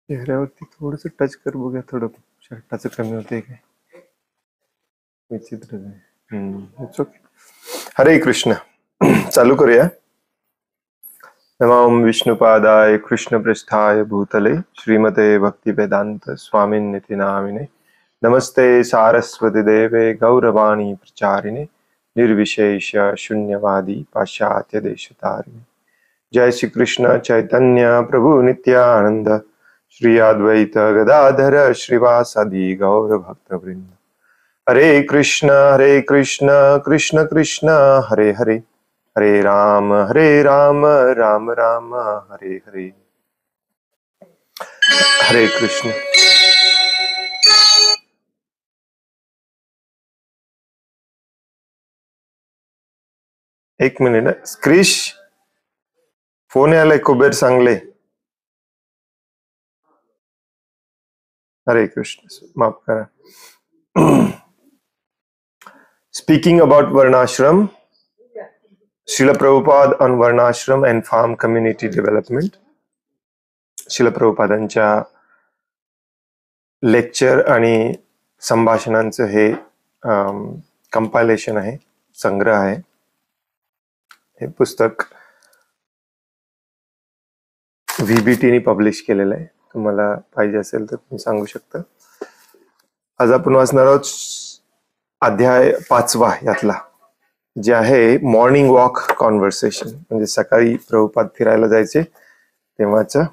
चेहऱ्यावरती थोडस टच कर बघूया, थोडं शर्टाचं कमी होते काय, विचित्र आहे. It's okay. हरे कृष्ण. चालू करूया. नमो विष्णुपादाय कृष्णपृष्ठाय भूतले श्रीमते भक्तिवेदांत स्वामिन्निति नामिने नमस्ते सारस्वती देवे गौरवाणी प्रचारिणे निर्विशेष शून्यवादी पाश्चात्य देशतारिणे. जय श्री कृष्ण चैतन्य प्रभु नित्यानंद श्री अद्वैत गदाधर श्रीवासादि गौर भक्तवृंद. हरे कृष्ण कृष्ण कृष्ण हरे हरे, हरे राम राम राम हरे हरे. हरे कृष्ण. एक मिनिट. क्रिश, फोन आलाय कुबेर सांगले. हरे कृष्ण, माफ करा. Speaking about Varnashram, Srila Prabhupada on Varnashram and Farm Community Development. Srila Prabhupadanच्या लेक्चर आणि संभाषणांचं हे कंपायलेशन आहे, संग्रह आहे. हे पुस्तक VBT पब्लिश केलेलं आहे. तुम्हाला पाहिजे असेल तर तुम्ही सांगू शकता. आज आपण वाचणार आहोत अध्याय 5 यातला, जे आहे मॉर्निंग वॉक कॉन्व्हर्सेशन. म्हणजे सकाळी प्रभुपाद फिरायला जायचे तेव्हाचं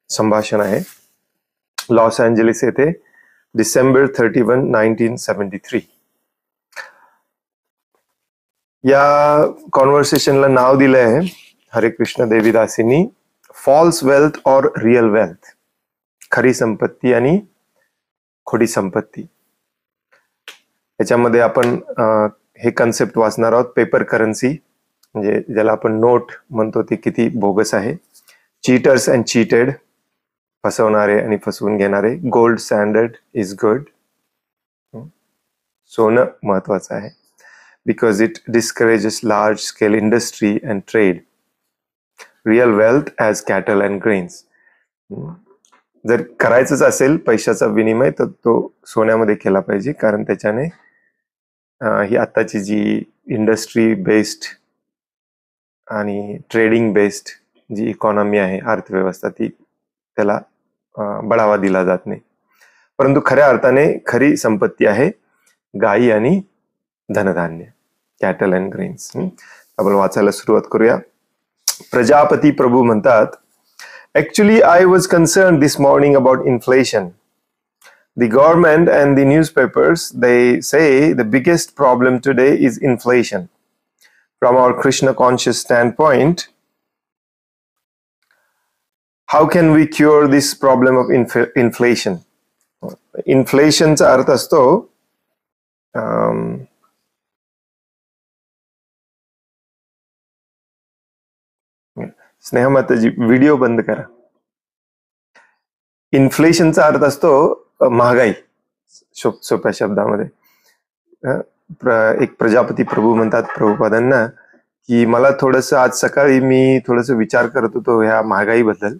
संभाषण आहे. लॉस एंजलिस येथे डिसेंबर 31, 1973. या कॉन्व्हर्सेशनला नाव दिलं आहे हरे कृष्ण देवीदासींनी फॉल्स वेल्थ और रियल वेल्थ. खरी संपत्ती आणि खोटी संपत्ती. याच्यामध्ये आपण हे कन्सेप्ट वाचणार आहोत. पेपर करन्सी, म्हणजे ज्याला आपण नोट म्हणतो, ते किती बोगस आहे. चीटर्स अँड चीटेड, फसवणारे आणि फसवून घेणारे. गोल्ड स्टँडर्ड इज गुड, सोनं महत्वाचं आहे. Because it discourages large scale industry and trade. Real wealth as cattle and grains. जर करायचंच असेल पैशाचा विनिमय तर तो सोन्यामध्ये केला पाहिजे, कारण त्याच्याने ही आताची जी इंडस्ट्री बेस्ड आणि ट्रेडिंग बेस्ड जी इकॉनॉमी आहे, अर्थव्यवस्था, ती त्याला बढावा दिला जात नाही. परंतु खऱ्या अर्थाने खरी संपत्ती आहे गायी आणि धनधान्य, कॅटल अँड ग्रेन्स. आपण वाचायला सुरुवात करूया. प्रजापती प्रभू म्हणतात, Actually, I was concerned this morning about inflation. The government and the newspapers, they say the biggest problem today is inflation. From our Krishna conscious standpoint, how can we cure this problem of inflation? Inflation चा अर्थ असतो स्नेहमाताजी video बंद करा. इन्फ्लेशनचा अर्थ असतो महागाई, सोप्या शब्दामध्ये. एक प्रजापती प्रभू म्हणतात प्रभुपादांना की मला थोडस आज सकाळी मी थोडस विचार करत होतो ह्या महागाई बद्दल.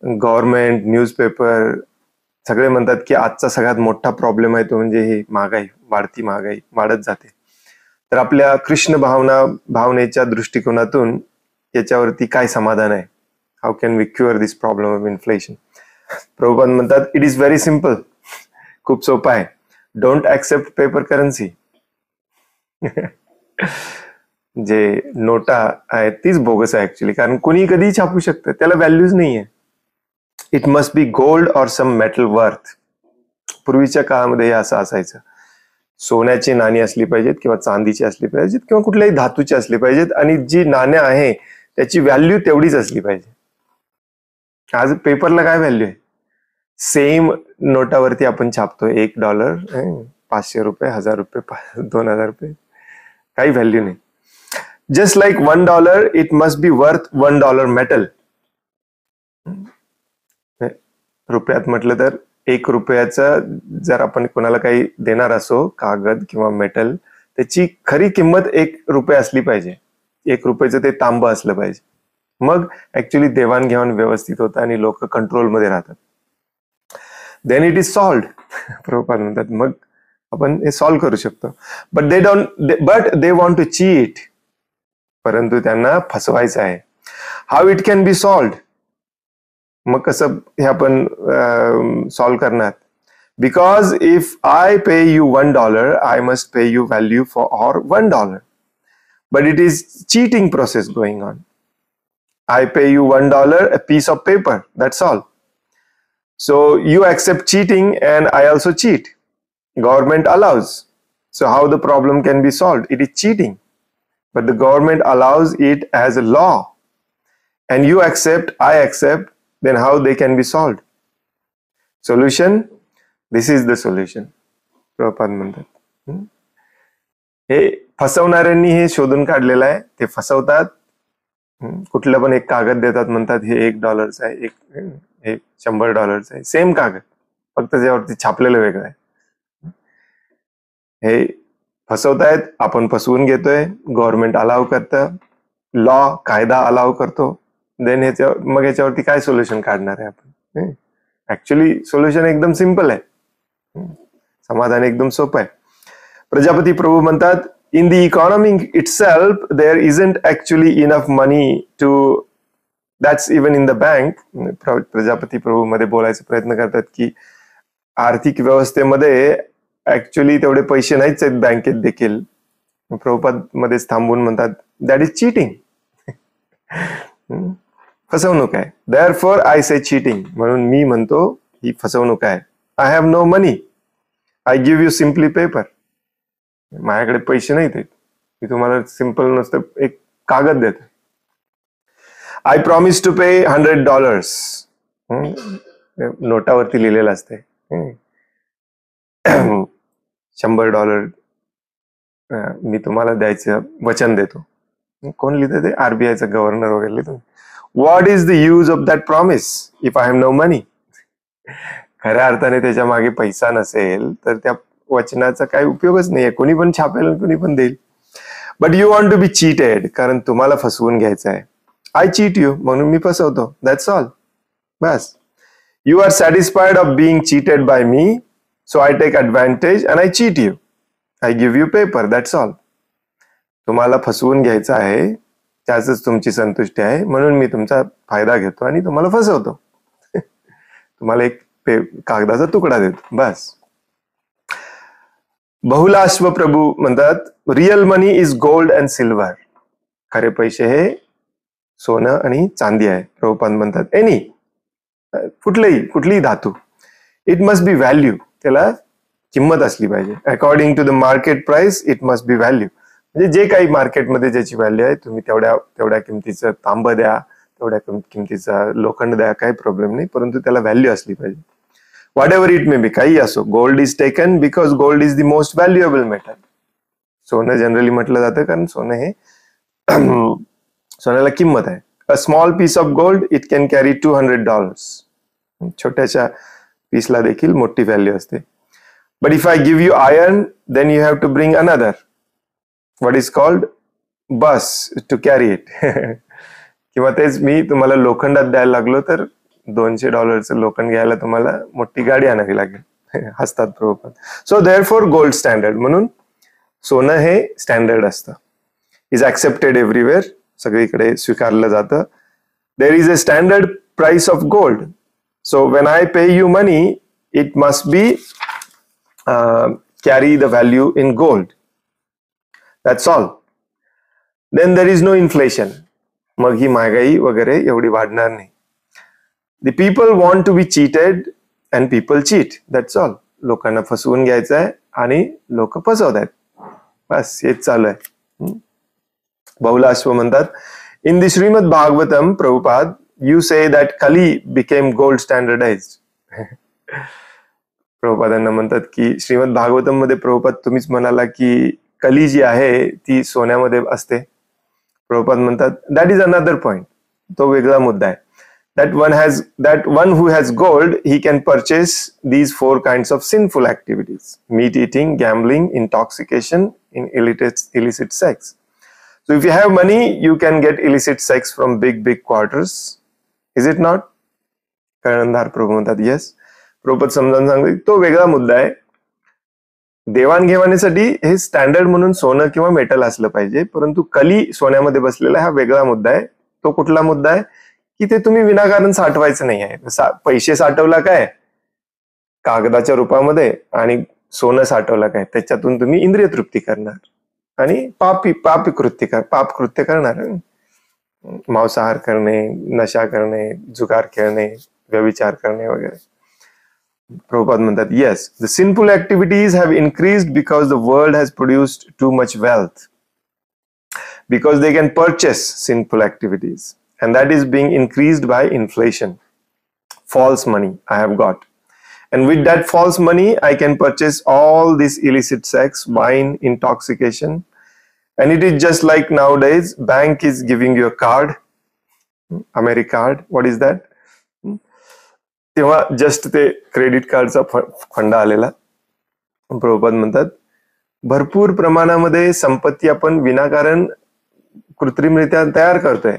गव्हर्नमेंट, न्यूजपेपर सगळे म्हणतात की आजचा सगळ्यात मोठा प्रॉब्लेम आहे तो म्हणजे ही महागाई, वाढती महागाई, वाढत जाते. तर आपल्या कृष्ण भावनेच्या दृष्टिकोनातून याच्यावरती काय समाधान आहे? How can we cure this problem of inflation? Prabhupada म्हणतात, इट इज व्हेरी सिम्पल. खूप सोपं आहे. Don't accept paper currency. जे नोटा आहेत तीच बोगस आहे ऍक्च्युली, कारण कोणी कधी छापू शकतं, त्याला व्हॅल्यूज नाहीये. इट मस्ट बी गोल्ड और सम मेटल वर्थ. पूर्वीच्या काळामध्ये हे असं असायचं. सोन्याची नाणी असली पाहिजेत किंवा चांदीची असली पाहिजेत किंवा कुठल्याही धातूची असली पाहिजेत, आणि जी नाणे आहे त्याची व्हॅल्यू तेवढीच असली पाहिजे. आज पेपरला काय व्हॅल्यू आहे? सेम नोटावरती आपण छापतो $1, ₹500, ₹1000, $2000, काही व्हॅल्यू नाही. Just like $1, it must B worth $1 metal. रुपयात म्हटलं तर ₹1 जर आपण कोणाला काही देणार असो, कागद किंवा मेटल, त्याची खरी किंमत ₹1 असली पाहिजे. ₹1 ते तांब असलं पाहिजे. मग ऍक्च्युली देवाणघेवाण व्यवस्थित होतं आणि लोक कंट्रोलमध्ये राहतात. then it is solved. Prabhupada म्हणतात मग आपण हे सॉल्व्ह करू शकतो. But they want to cheat. परंतु त्यांना फसवायचं आहे. How it can be solved. मग कसं हे आपण सॉल्व्ह करणार. Because if I pay you $1, I must pay you value for $1. But it is cheating process going on. I pay you $1, a piece of paper. That's all. So you accept cheating and I also cheat. Government allows. So how the problem can be solved? It is cheating. But the government allows it as a law. And you accept, I accept, then how they can be solved? Solution? This is the solution. Prabhupada म्हणतात हे फसवणाऱ्यांनी हे शोधून काढलेलं आहे. ते फसवतात. कुठलं पण एक कागद देतात, म्हणतात हे $1 आहे, हे $100 आहे. सेम कागद, फक्त त्याच्यावरती छापलेलं वेगळं आहे. हे फसवतायत. आपण फसवून घेतोय. गव्हर्नमेंट अलाव करतं. लॉ, कायदा अलाव करतो. देन मग याच्यावरती काय सोल्युशन काढणार आहे आपण. ऍक्च्युली सोल्युशन एकदम सिंपल आहे. समाधान एकदम सोपं आहे. प्रजापती प्रभू म्हणतात, in the economy itself there isn't actually enough money to, that's even in the bank. Prajapati प्रभू मध्ये बोलायचा प्रयत्न करतात की आर्थिक व्यवस्थेमध्ये ऍक्च्युली तेवढे पैसे नाहीच आहेत बँकेत देखील. प्रभुपाद मध्येच थांबून म्हणतात दॅट इज चीटिंग. फसवणूक आहे. Therefore I say cheating. म्हणून मी म्हणतो ही फसवणूक आहे. I have no money, I give you simply paper. माझ्याकडे पैसे नाहीत, मी तुम्हाला सिंपल नुसतं एक कागद देतो. आय प्रॉमिस टू पे $100. नोटावरती लिहिलेलं असते $100 मी तुम्हाला द्यायचं वचन देतो. कोण लिहितं ते? RBIचा गव्हर्नर वगैरे लिहितो. What is the use of that promise if I have no money. खऱ्या अर्थाने त्याच्या मागे पैसा नसेल तर त्या वचनाचा काही उपयोगच नाहीये. कोणी पण छापेल, कोणी पण देईल. But you want to be cheated, कारण तुम्हाला फसवून घ्यायचं आहे. आय चीट यू, म्हणून मी फसवतो. That's all. बस. You are satisfied of being cheated by me, so I take advantage and I cheat you. I give you paper. That's all. तुम्हाला फसवून घ्यायचं आहे, त्याच तुमची संतुष्टी आहे, म्हणून मी तुमचा फायदा घेतो आणि तुम्हाला फसवतो. तुम्हाला एक कागदाचा तुकडा देतो. बस. बहुलाश्व प्रभू म्हणतात, real money is gold and silver. खरे पैसे हे सोनं आणि चांदी आहे. प्रभुपाद म्हणतात एनी, कुठलीही धातू, इट मस्ट बी व्हॅल्यू. त्याला किंमत असली पाहिजे. According to the market price it must be value. म्हणजे जे काही मार्केटमध्ये ज्याची व्हॅल्यू आहे, तुम्ही तेवढ्या किमतीचं तांब द्या, तेवढ्या किमतीचा लोखंड द्या, काही प्रॉब्लेम नाही, परंतु त्याला व्हॅल्यू असली पाहिजे. whatever it may be, काही असो. Gold is taken because gold is the most valuable metal. सोनं जनरली म्हटलं जातं कारण सोनं हे सोन्याला किंमत आहे. A small piece of gold it can carry $200. छोट्याशा पीसला देखील मोठी व्हॅल्यू असते. But if I give you iron then you have to bring another what is called bus to carry it. किंवा तेच मी तुम्हाला लोखंडात द्यायला लागलो तर $200 लोखंड घ्यायला तुम्हाला मोठी गाडी आणावी लागेल. हसतात Prabhupada. So therefore gold standard. म्हणून सोनं हे स्टँडर्ड असतं. Is accepted everywhere. सगळीकडे स्वीकारलं जातं. There is a standard price of gold. So when I pay you money it must be carry the value in gold. That's all. Then there is no inflation. मग ही महागाई वगैरे एवढी वाढणार नाही. The people want to be cheated and people cheat. That's all. लोकांना फसवून घ्यायचं आहे आणि लोक फसवत आहेत. बस हेच चालू आहे. बहुलाश्व म्हणतात, in the Shrimad Bhagavatam Prabhupada you say that Kali became gold standardized. प्रभुपादांना म्हणतात की श्रीमद भागवतम मध्ये प्रभुपाद तुम्हीच म्हणाला की कली जी आहे ती सोन्यामध्ये असते. प्रभुपाद म्हणतात दॅट इज अनदर पॉइंट. तो वेगळा मुद्दा आहे. That one who has gold, he can purchase these 4 kinds of sinful activities: meat eating, gambling, intoxication, in illicit sex. So if you have money, you can get illicit sex from big quarters. Is it not? Karandhar Prabhu म्हणतात, yes. Prabhupada समजावून सांगतो तो वेगळा मुद्दा आहे. देवाणघेवाणीसाठी हे standard म्हणून सोनं किंवा मेटल असलं पाहिजे, परंतु कली सोन्यामध्ये बसलेला हा वेगळा मुद्दा आहे. तो कुठला मुद्दा आहे की ते तुम्ही विनाकारण साठवायचं नाही आहे. पैसे साठवला काय कागदाच्या रूपामध्ये आणि सोनं साठवलं काय त्याच्यातून तुम्ही इंद्रिय तृप्ती करणार आणि पाप कृत्य करणार. मांसाहार करणे, नशा करणे, जुगार खेळणे, व्यभिचार करणे वगैरे. प्रभुपाद म्हणतात yes, the sinful activities have increased because the world has produced too much wealth, because they can purchase sinful activities, and that is being increased by inflation. False money I have got, and with that false money I can purchase all this illicit sex, wine, intoxication, and it is just like nowadays bank is giving you a card, AmeriCard. What is that? तेव्हा just ते credit कार्डचा फंडा आलेला. प्रभुपाद म्हणतात भरपूर प्रमाणामध्ये संपत्ती आपण विनाकारण कृत्रिमरित्या तयार करतोय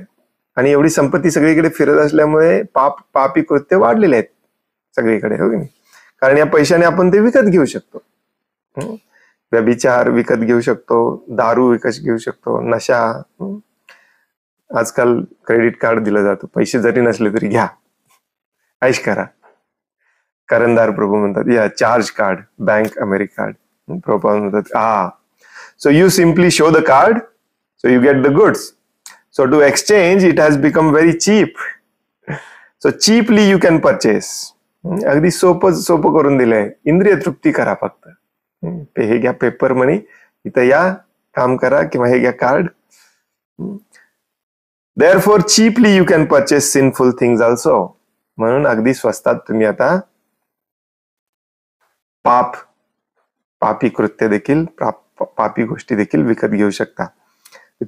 आणि एवढी संपत्ती सगळीकडे फिरत असल्यामुळे पापी कृत्य वाढलेले आहेत सगळीकडे, हो की नाही? कारण या पैशाने आपण ते विकत घेऊ शकतो. व्यभिचार विकत घेऊ शकतो, दारू विकत घेऊ शकतो, नशा. आजकाल क्रेडिट कार्ड दिलं जातं, पैसे जरी नसले तरी घ्या, ऐश करा. करंदार प्रभू म्हणतात या charge card, bank AmeriCard. Prabhupada म्हणतात so you simply show the card, so you get the goods. So to exchange it has become very cheap. So cheaply you can purchase. अगदी सोपं करून दिलंय. इंद्रिय तृप्ती करा फक्त. हे घ्या पेपर मनी, इथं या काम करा, किंवा हे घ्या card. Therefore cheaply you can purchase sinful things also. म्हणून अगदी स्वस्तात तुम्ही आता पापी कृत्य देखील, पापी गोष्टी देखील विकत घेऊ शकता.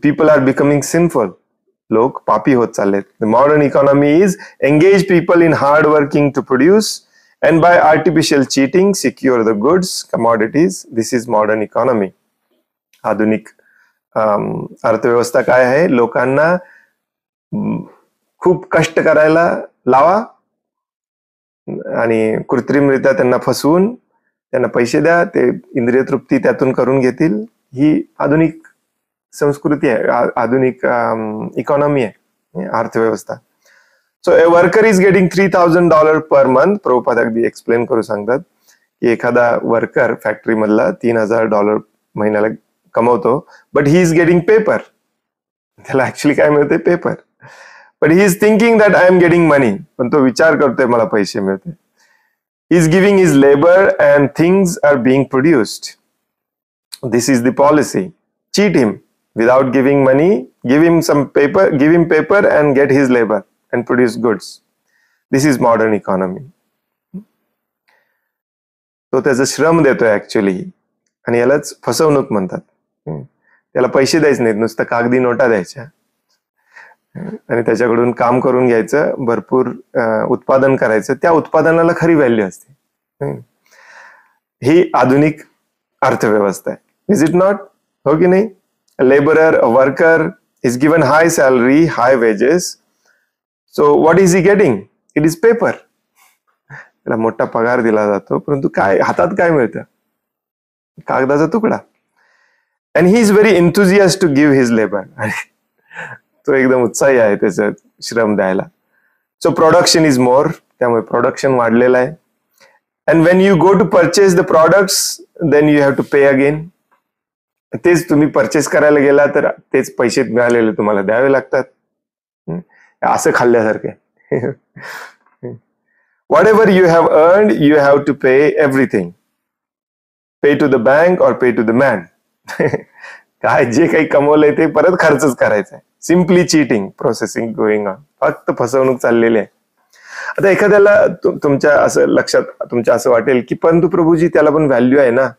People are becoming sinful. लोक पापी होत चाललेत. The modern economy is engage people in hard working to produce and by artificial cheating secure the goods commodities. This is modern economy. आधुनिक अर्थव्यवस्था काय आहे? लोकांना खूप कष्ट करायला लावा आणि कृत्रिमरित्या त्यांना फसवून त्यांना पैसे द्या, ते इंद्रिय तृप्ती त्यातून करून घेतील. ही आधुनिक संस्कृती आहे, आधुनिक इकॉनॉमी आहे, अर्थव्यवस्था. So a worker is getting $3,000 per month. Prabhupada अगदी एक्सप्लेन करू सांगतात की एखादा वर्कर फॅक्टरी मधला $3,000 महिन्याला कमवतो, but he is getting paper. त्याला ऍक्च्युली काय मिळते? Paper. But he is thinking that I am getting money. पण तो विचार करतोय मला पैसे मिळते. He is giving his labor and things are being produced. This is the policy. Cheat him without giving money. Give him some paper. Give him paper and get his labor and produce goods. This is modern economy. तो त्याचा श्रम देतोय actually, आणि यालाच फसवणूक म्हणतात. त्याला पैसे द्यायचे नाहीत, नुसतं कागदी नोटा द्यायच्या आणि त्याच्याकडून काम करून घ्यायचं, भरपूर उत्पादन करायचं. त्या उत्पादनाला खरी व्हॅल्यू असते. ही आधुनिक अर्थव्यवस्था आहे. Is it not? हो की नाही? Labourer, worker is given high salary, high wedges. So what is he getting? It is paper. त्याला मोठा पगार दिला जातो, परंतु काय हातात काय मिळतं? कागदाचा तुकडा. And he is very enthusiast to give his labour. तो एकदम उत्साही आहे त्याचं श्रम द्यायला. So production is more. त्यामुळे प्रोडक्शन वाढलेलं आहे. And when you go to purchase the products, then you have to pay again. तेच तुम्ही परचेस करायला गेला तर तेच पैसे मिळालेले तुम्हाला द्यावे लागतात. असं खाल्ल्यासारखे. Whatever you have earned, you have to pay everything. Pay to the bank or pay to the man. काय जे काही कमवलंय ते परत खर्चच करायचंय. Simply cheating processing going on. फक्त फसवणूक चाललेली आहे. आता एखाद्याला तुमच्या असं लक्षात, तुमच्या असं वाटेल की परंतु प्रभूजी त्याला पण व्हॅल्यू आहे ना,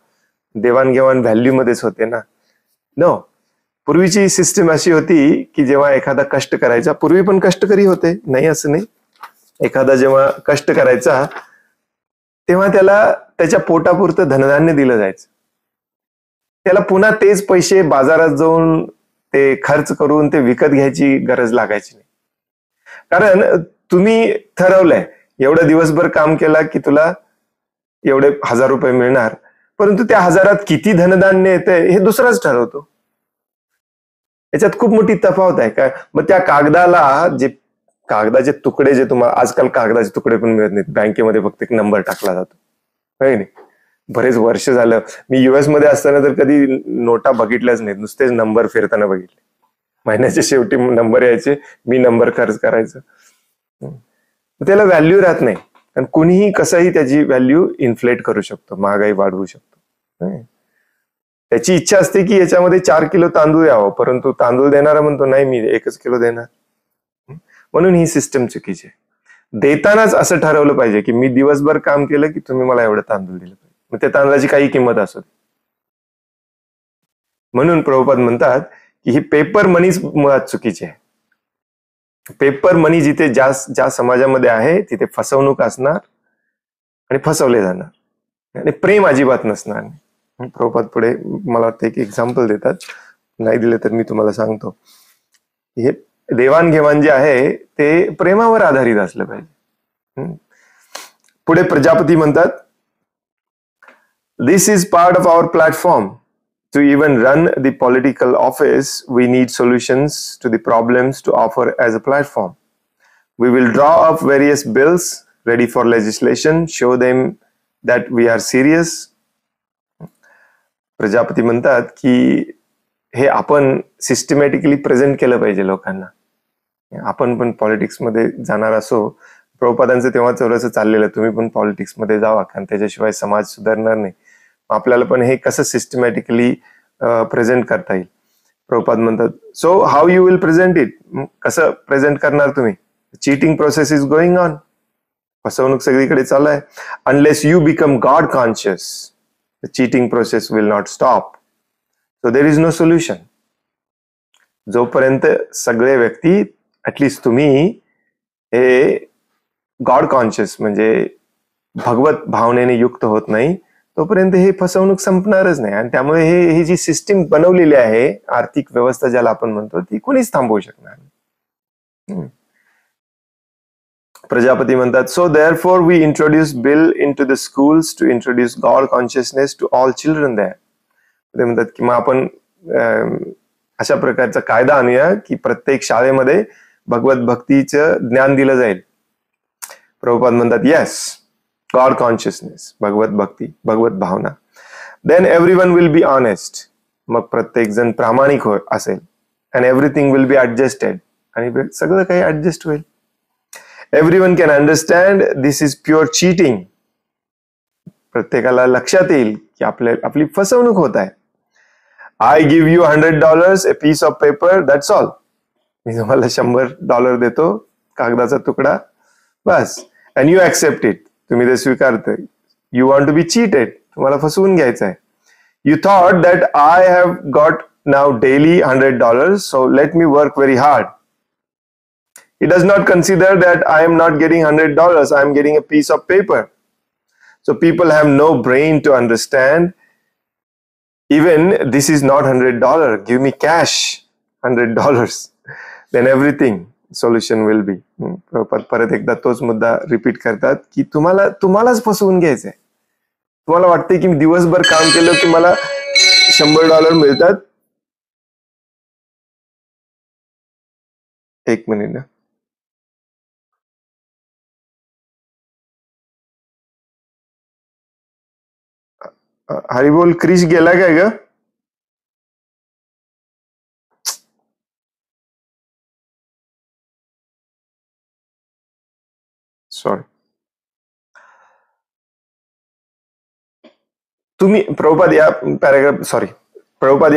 देवाणघेवाण व्हॅल्यू मध्येच होते ना. नो, पूर्वीची सिस्टम अशी होती की जेव्हा एखादा कष्ट करायचा, पूर्वी पण कष्टकरी होते, नाही असं नाही. एखादा जेव्हा कष्ट करायचा तेव्हा त्याला त्याच्या पोटापुरतं धनधान्य दिलं जायचं. त्याला पुन्हा तेच पैसे बाजारात जाऊन ते खर्च करून ते विकत घ्यायची गरज लागायची नाही. कारण तुम्ही ठरवलंय एवढं दिवसभर काम केला की तुला एवढे 1000 रुपये मिळणार, परंतु त्या 1000त किती धनधान्य येते हे दुसराच ठरवतो. याच्यात खूप मोठी तफावत आहे का. मग त्या कागदाला जे कागदाचे तुकडे जे तुम्हाला आजकाल कागदाचे तुकडे पण मिळत नाहीत, बँकेमध्ये फक्त एक नंबर टाकला जातो, नाही. बरेच वर्ष झालं मी US मध्ये असताना तर कधी नोटा बघितल्याच नाहीत, नुसतेच नंबर फिरताना बघितले. महिन्याच्या शेवटी नंबर यायचे, मी नंबर खर्च करायचं. त्याला व्हॅल्यू राहत नाही, आणि कुणीही कसंही त्याची व्हॅल्यू इन्फ्लेट करू शकतो, महागाई वाढवू शकतो. त्याची इच्छा असते की याच्यामध्ये 4 किलो तांदूळ यावं, परंतु तांदूळ देणारा म्हणतो नाही मी 1 किलो देणार. म्हणून ही सिस्टम चुकीची आहे. देतानाच असं ठरवलं पाहिजे की मी दिवसभर काम केलं की तुम्ही मला एवढं तांदूळ दिलं पाहिजे, मग त्या तांदळाची काही किंमत असो. म्हणून प्रभुपाद म्हणतात की ही पेपर मनीच मुळात चुकीची आहे. पेपर मनी जिथे ज्या समाजामध्ये आहे तिथे फसवणूक असणार आणि फसवले जाणार, आणि प्रेम अजिबात नसणार. प्रभुपाद पुढे मला वाटतं एक एक्झाम्पल देतात, नाही दिले तर मी तुम्हाला सांगतो. हे देवाणघेवाण जे आहे ते प्रेमावर आधारित असलं पाहिजे. पुढे प्रजापती म्हणतात, this is part of our platform. To even run the political office, we need solutions to the problems to offer as a platform. We will draw up various bills ready for legislation, show them that we are serious. Prajapati म्हणतात की हे आपण systematically present केलं पाहिजे लोकांना. आपण पण politics मध्ये जाणार असो, प्रभुपादांचं तेव्हा चौरसं चाललेलं, तुम्ही पण पॉलिटिक्स मध्ये जावा, कारण त्याच्याशिवाय समाज सुधारणार नाही. आपल्याला पण हे कसं सिस्टमॅटिकली प्रेझेंट करता येईल. प्रभुपाद म्हणतात, so how you will present it. कसं प्रेझेंट करणार तुम्ही. Cheating process is going on. फसवणूक सगळीकडे चालू आहे. Unless you become God conscious, the cheating process will not stop. So there is no solution. जोपर्यंत सगळे व्यक्ती, ऍटलिस्ट तुम्ही, हे गॉड कॉन्शियस म्हणजे भगवत भावनेने युक्त होत नाही, तोपर्यंत हे फसवणूक संपणारच नाही. आणि त्यामुळे ही जी सिस्टीम बनवलेली आहे, आर्थिक व्यवस्था ज्याला आपण म्हणतो, ती कोणीच थांबवू शकणार नाही. प्रजापती म्हणतात, so therefore we introduce bill in to the schools to introduce God consciousness to all children there. ते म्हणतात की मग आपण अशा प्रकारचा कायदा आणूया की प्रत्येक शाळेमध्ये भगवत भक्तीचं ज्ञान दिलं जाईल. प्रभुपाद म्हणतात, येस, गॉड कॉन्शियसनेस, भगवत भक्ती, भगवत भावना. Then everyone will be honest. मग प्रत्येक जण प्रामाणिक असेल. And everything will be adjusted. आणि सगळं काही ऍडजस्ट होईल. Everyone can understand this is pure cheating. प्रत्येकाला लक्षात येईल की आपली फसवणूक होत आहे. I give you $100 a piece of paper, that's all. मी तुम्हाला $100 देतो, कागदाचा तुकडा, बस. And you accept it. तुम्ही ते स्वीकारता. You want to be cheated. तुम्हाला फसवून घ्यायचं आहे. You thought that I have got now daily $100, so let me work very hard. He does not consider that I am not getting $100, I am getting a piece of paper. So people have no brain to understand, even this is not $100, give me cash $100, then everything solution will be. परत एकदा तोच मुद्दा repeat करतात की तुम्हालाच फसवून घ्यायचंय. तुम्हाला वाटतंय की मी दिवसभर काम केलं की मला $100 मिळतात. एक मिनिट ना. हरिबोल क्रिश गेला काय ग. सॉरी. तुम्ही प्रभुपाद या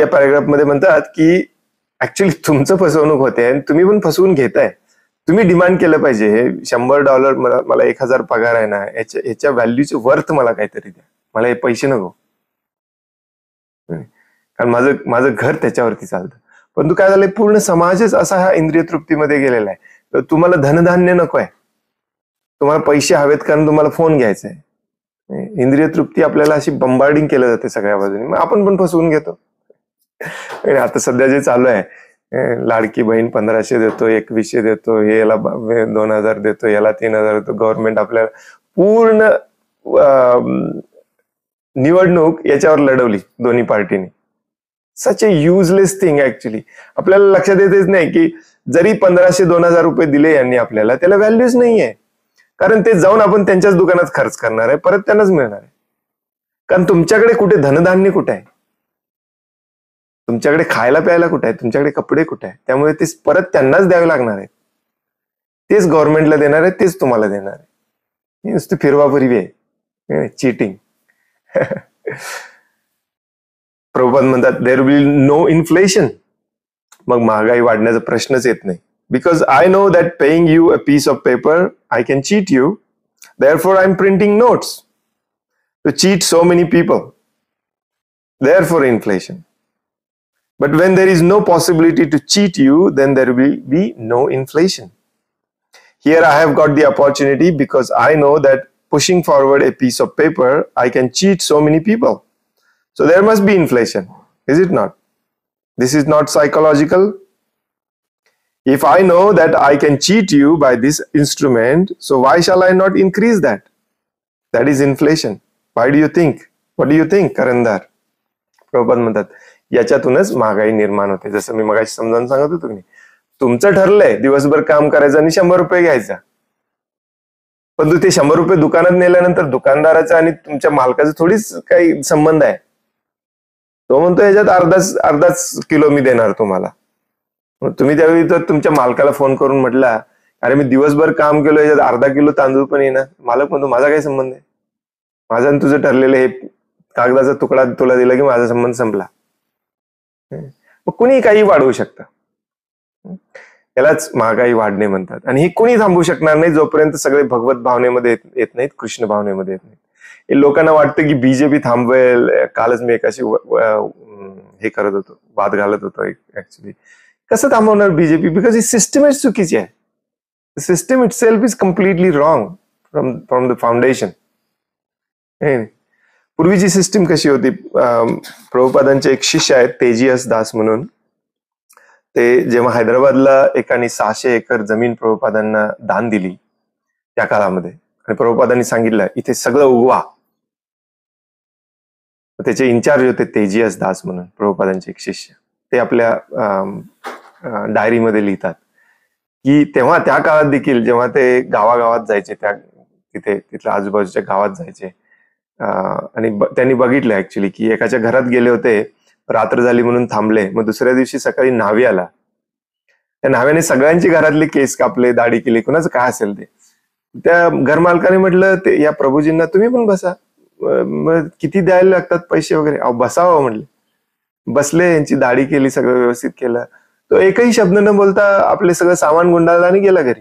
पॅराग्राफ मध्ये म्हणतात की ऍक्च्युली तुमचं फसवणूक होते आणि तुम्ही पण फसवून घेताय. तुम्ही डिमांड केलं पाहिजे, हे $100 मला 1000 पगार आहे ना, याच्या व्हॅल्यूचे वर्थ मला काहीतरी द्या, मला हे पैसे नको. कारण माझं घर त्याच्यावरती चालतं. परंतु काय झालंय, पूर्ण समाजच असा हा इंद्रिय तृप्तीमध्ये गेलेला आहे. तर तुम्हाला धनधान्य नको आहे, तुम्हाला पैसे हवेत कारण तुम्हाला फोन घ्यायचा आहे. इंद्रिय तृप्ती आपल्याला अशी बंबार्डिंग केलं जाते सगळ्या बाजूने, मग आपण पण फसवून घेतो. आता सध्या जे चालू आहे, लाडकी बहीण 1500 देतो, 2100 देतो, हे याला 2000 देतो, याला 3000 देतो. गव्हर्नमेंट आपल्याला पूर्ण निवडणूक याच्यावर लढवली दोन्ही पार्टीने. सच ए युजलेस थिंग ऍक्च्युली. आपल्याला लक्षात येतेच नाही की जरी 1500-2000 रुपये दिले यांनी आपल्याला, त्याला व्हॅल्यूच नाहीये. कारण ते जाऊन आपण त्यांच्याच दुकानात खर्च करणार आहे, परत त्यांनाच मिळणार आहे. कारण तुमच्याकडे कुठे धनधान्य कुठे आहे, तुमच्याकडे खायला प्यायला कुठे आहे, तुमच्याकडे कपडे कुठे आहे. त्यामुळे ते परत त्यांनाच द्यावे लागणार आहेत. तेच गव्हर्नमेंटला देणार आहे, तेच तुम्हाला देणार आहे. नुसती फिरवाफिरवी आहे, चिटिंग. प्रभुपाद म्हणतात देर विल नो इन्फ्लेशन. मग महागाई वाढण्याचा प्रश्नच येत नाही. Because I know that paying you a piece of paper I can cheat you, therefore I am printing notes to cheat so many people. Therefore inflation. But when there is no possibility to cheat you, then there will be no inflation. Here I have got the opportunity because I know that pushing forward a piece of paper, I can cheat so many people. So there must be inflation, is it not? This is not psychological. If I know that I can cheat you by this instrument, so why shall I not increase that? That is inflation. Why do you think? What do you think, Karandar? Prabhupada म्हणतात याच्यातूनच महागाई निर्माण होते. जसं मी मगाशी समजावून सांगत होतो की तुमचं ठरलंय दिवसभर काम करायचं आणि 100 रुपये घ्यायचा, पण ते 100 रुपये दुकानात नेल्यानंतर दुकानदाराचा आणि तुमच्या मालकाचा थोडीच काही संबंध आहे. तो म्हणतो याच्यात अर्धाच किलो मी देणार तुम्हाला. तुम्ही त्यावेळी तर तुमच्या मालकाला फोन करून म्हटला अरे मी दिवसभर काम केलं, याच्यात अर्धा किलो तांदूळ पण येणार. मालक म्हणतो माझा काय संबंध आहे, माझा आणि तुझं ठरलेलं हे कागदाचा तुकडा तुला दिला की माझा संबंध संपला. मग कुणी काही वाढवू शकतं. यालाच महागाई वाढणे म्हणतात. आणि हे कोणी थांबवू शकणार नाही जोपर्यंत सगळे भगवत भावनेमध्ये येत नाहीत, कृष्ण भावनेमध्ये येत नाहीत. हे लोकांना वाटतं की बीजेपी थांबवेल. कालच मी एकाशी हे करत होतो, वाद घालत होतो. ऍक्च्युली कसं थांबवणार बीजेपी? बिकॉज ही सिस्टम चुकीची आहे. System it self is completely wrong from the foundation. पूर्वीची सिस्टीम कशी होती? प्रभुपादांचे एक शिष्य आहेत तेजियस दास म्हणून. ते जेव्हा हैदराबादला एकाने 600 एकर जमीन प्रभुपादांना दान दिली त्या काळामध्ये, आणि प्रभुपादांनी सांगितलं इथे सगळं उगवा. त्याचे इन्चार्ज होते तेजियस दास म्हणून, प्रभुपादांचे एक शिष्य. ते आपल्या डायरीमध्ये लिहितात की तेव्हा त्या काळात देखील जेव्हा ते गावागावात जायचे, तिथल्या आजूबाजूच्या गावात जायचे, आणि त्यांनी बघितलं ऍक्च्युली की एकाच्या घरात गेले होते, रात्र झाली म्हणून थांबले. मग दुसऱ्या दिवशी सकाळी न्हावी आला. त्या न्हाव्याने सगळ्यांची घरातले केस कापले, दाढी केली, कुणाचं काय असेल ते. त्या घरमालकाने म्हटलं ते या प्रभूजींना तुम्ही पण बसा, मग किती द्यायला लागतात पैसे वगैरे? अहो बसावं म्हटले. बसले, यांची दाढी केली, सगळं व्यवस्थित केलं. तो एकही शब्द न बोलता आपले सगळं सामान गुंडाळलं आणि गेला घरी.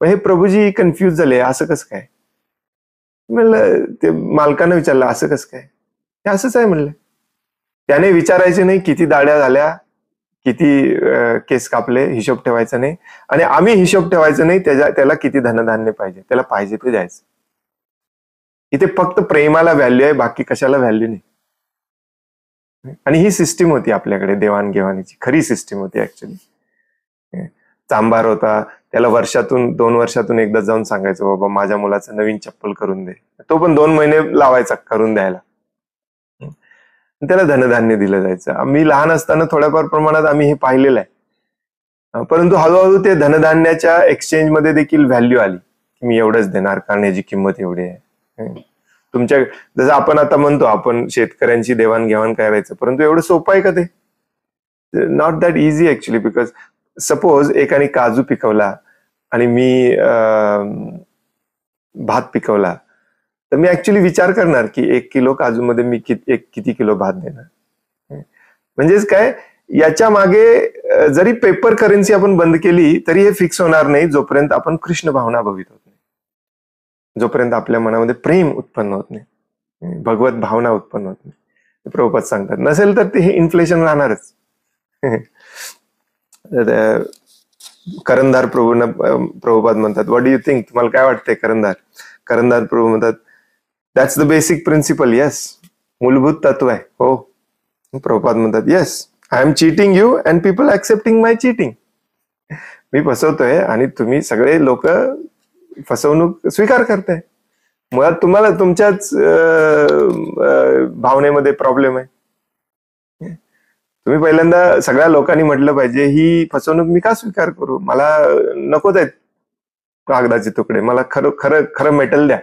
मग हे प्रभूजी कन्फ्युज झाले, असं कसं काय? म्हणलं ते मालकानं विचारलं असं कसं काय? हे असंच आहे म्हणलं. त्याने विचारायचे नाही किती दाढ्या झाल्या, किती केस कापले, हिशोब ठेवायचा नाही. आणि आम्ही हिशोब ठेवायचा नाही त्याला किती धनधान्य पाहिजे, त्याला पाहिजे ते द्यायचं. इथे फक्त प्रेमाला व्हॅल्यू आहे, बाकी कशाला व्हॅल्यू नाही. आणि ही सिस्टीम होती आपल्याकडे देवाणघेवाणीची, खरी सिस्टीम होती ऍक्च्युली. चांभार होता, त्याला 2 वर्षातून एकदा जाऊन सांगायचं बाबा माझ्या मुलाचं नवीन चप्पल करून दे. तो पण 2 महिने लावायचा करून द्यायला. त्याला धनधान्य दिलं जायचं. मी लहान असताना थोड्याफार प्रमाणात आम्ही हे पाहिलेलं आहे. परंतु हळूहळू ते धनधान्याच्या एक्सचेंज मध्ये देखील व्हॅल्यू आली की मी एवढंच देणार कारण याची किंमत एवढी आहे. तुमच्या जसं आपण आता म्हणतो आपण शेतकऱ्यांची देवाणघेवाण करायचं, परंतु एवढं सोपं आहे का ते? Not that easy actually. Because suppose एकाने काजू पिकवला आणि मी भात पिकवला, तर मी ऍक्च्युली विचार करणार की 1 किलो काजूमध्ये मी किती किलो भात देणार. म्हणजेच काय, याच्या मागे जरी पेपर करन्सी आपण बंद केली तरी हे फिक्स होणार नाही जोपर्यंत आपण कृष्ण भावना भवित होत नाही, जोपर्यंत आपल्या मनामध्ये प्रेम उत्पन्न होत नाही, भगवत भावना उत्पन्न होत नाही. प्रभुपाद सांगतात नसेल तर ते हे इन्फ्लेशन राहणारच. करंदार प्रभुपाद म्हणतात व्हॉट डू यू थिंक, तुम्हाला काय वाटतंय करंदार प्रभू म्हणतात that's the basic principle. Yes, मूलभूत तत्व आहे. हो. प्रभुपाद म्हणतात yes, I am cheating you and people accepting my cheating. मी फसवतोय आणि तुम्ही सगळे लोक फसवणूक स्वीकार करताय. मुळात तुम्हाला तुमच्याच भावनेमध्ये प्रॉब्लेम आहे. तुम्ही पहिल्यांदा सगळ्या लोकांनी म्हटलं पाहिजे, ही फसवणूक मी का स्वीकार करू, मला नकोच आहेत कागदाचे तुकडे, मला खरं खरं खरं मेटल द्या.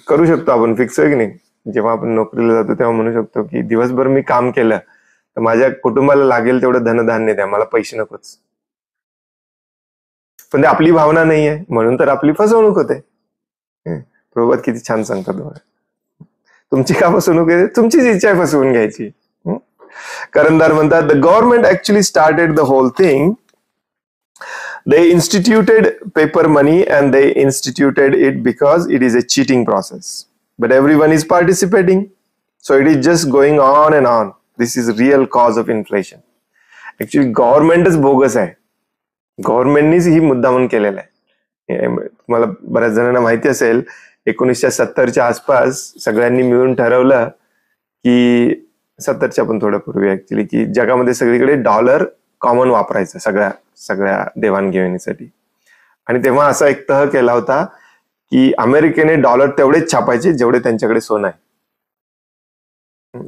करू शकतो आपण फिक्स आहे की नाही. जेव्हा आपण नोकरीला जातो तेव्हा म्हणू शकतो की दिवसभर मी काम केलं तर माझ्या कुटुंबाला लागेल तेवढं धनधान्य द्या, मला पैसे नकोच. पण ते आपली भावना नाही आहे, म्हणून तर आपली फसवणूक होते. प्रभुपाद किती छान सांगतात बघा. तुमची का फसवणूक आहे, तुमचीच इच्छा आहे फसवून घ्यायची. करंदार म्हणतात, the government actually started the whole thing. They instituted paper money and they instituted it because it is a cheating process. But everyone is participating. So it is just going on and on. This is real cause of inflation. Actually, government is bogus आहे. गव्हर्नमेंटनीच ही मुद्दामून केलेलं आहे. मला बऱ्याच जणांना माहिती असेल, 1970च्या आसपास सगळ्यांनी मिळून ठरवलं की 70च्या पण थोडं पूर्वी ऍक्च्युली, की जगामध्ये सगळीकडे डॉलर कॉमन वापरायचं सगळ्या देवाणघेवाणीसाठी. आणि तेव्हा असा एक तह केला होता की अमेरिकेने डॉलर तेवढेच छापायचे जेवढे त्यांच्याकडे सोनं आहे.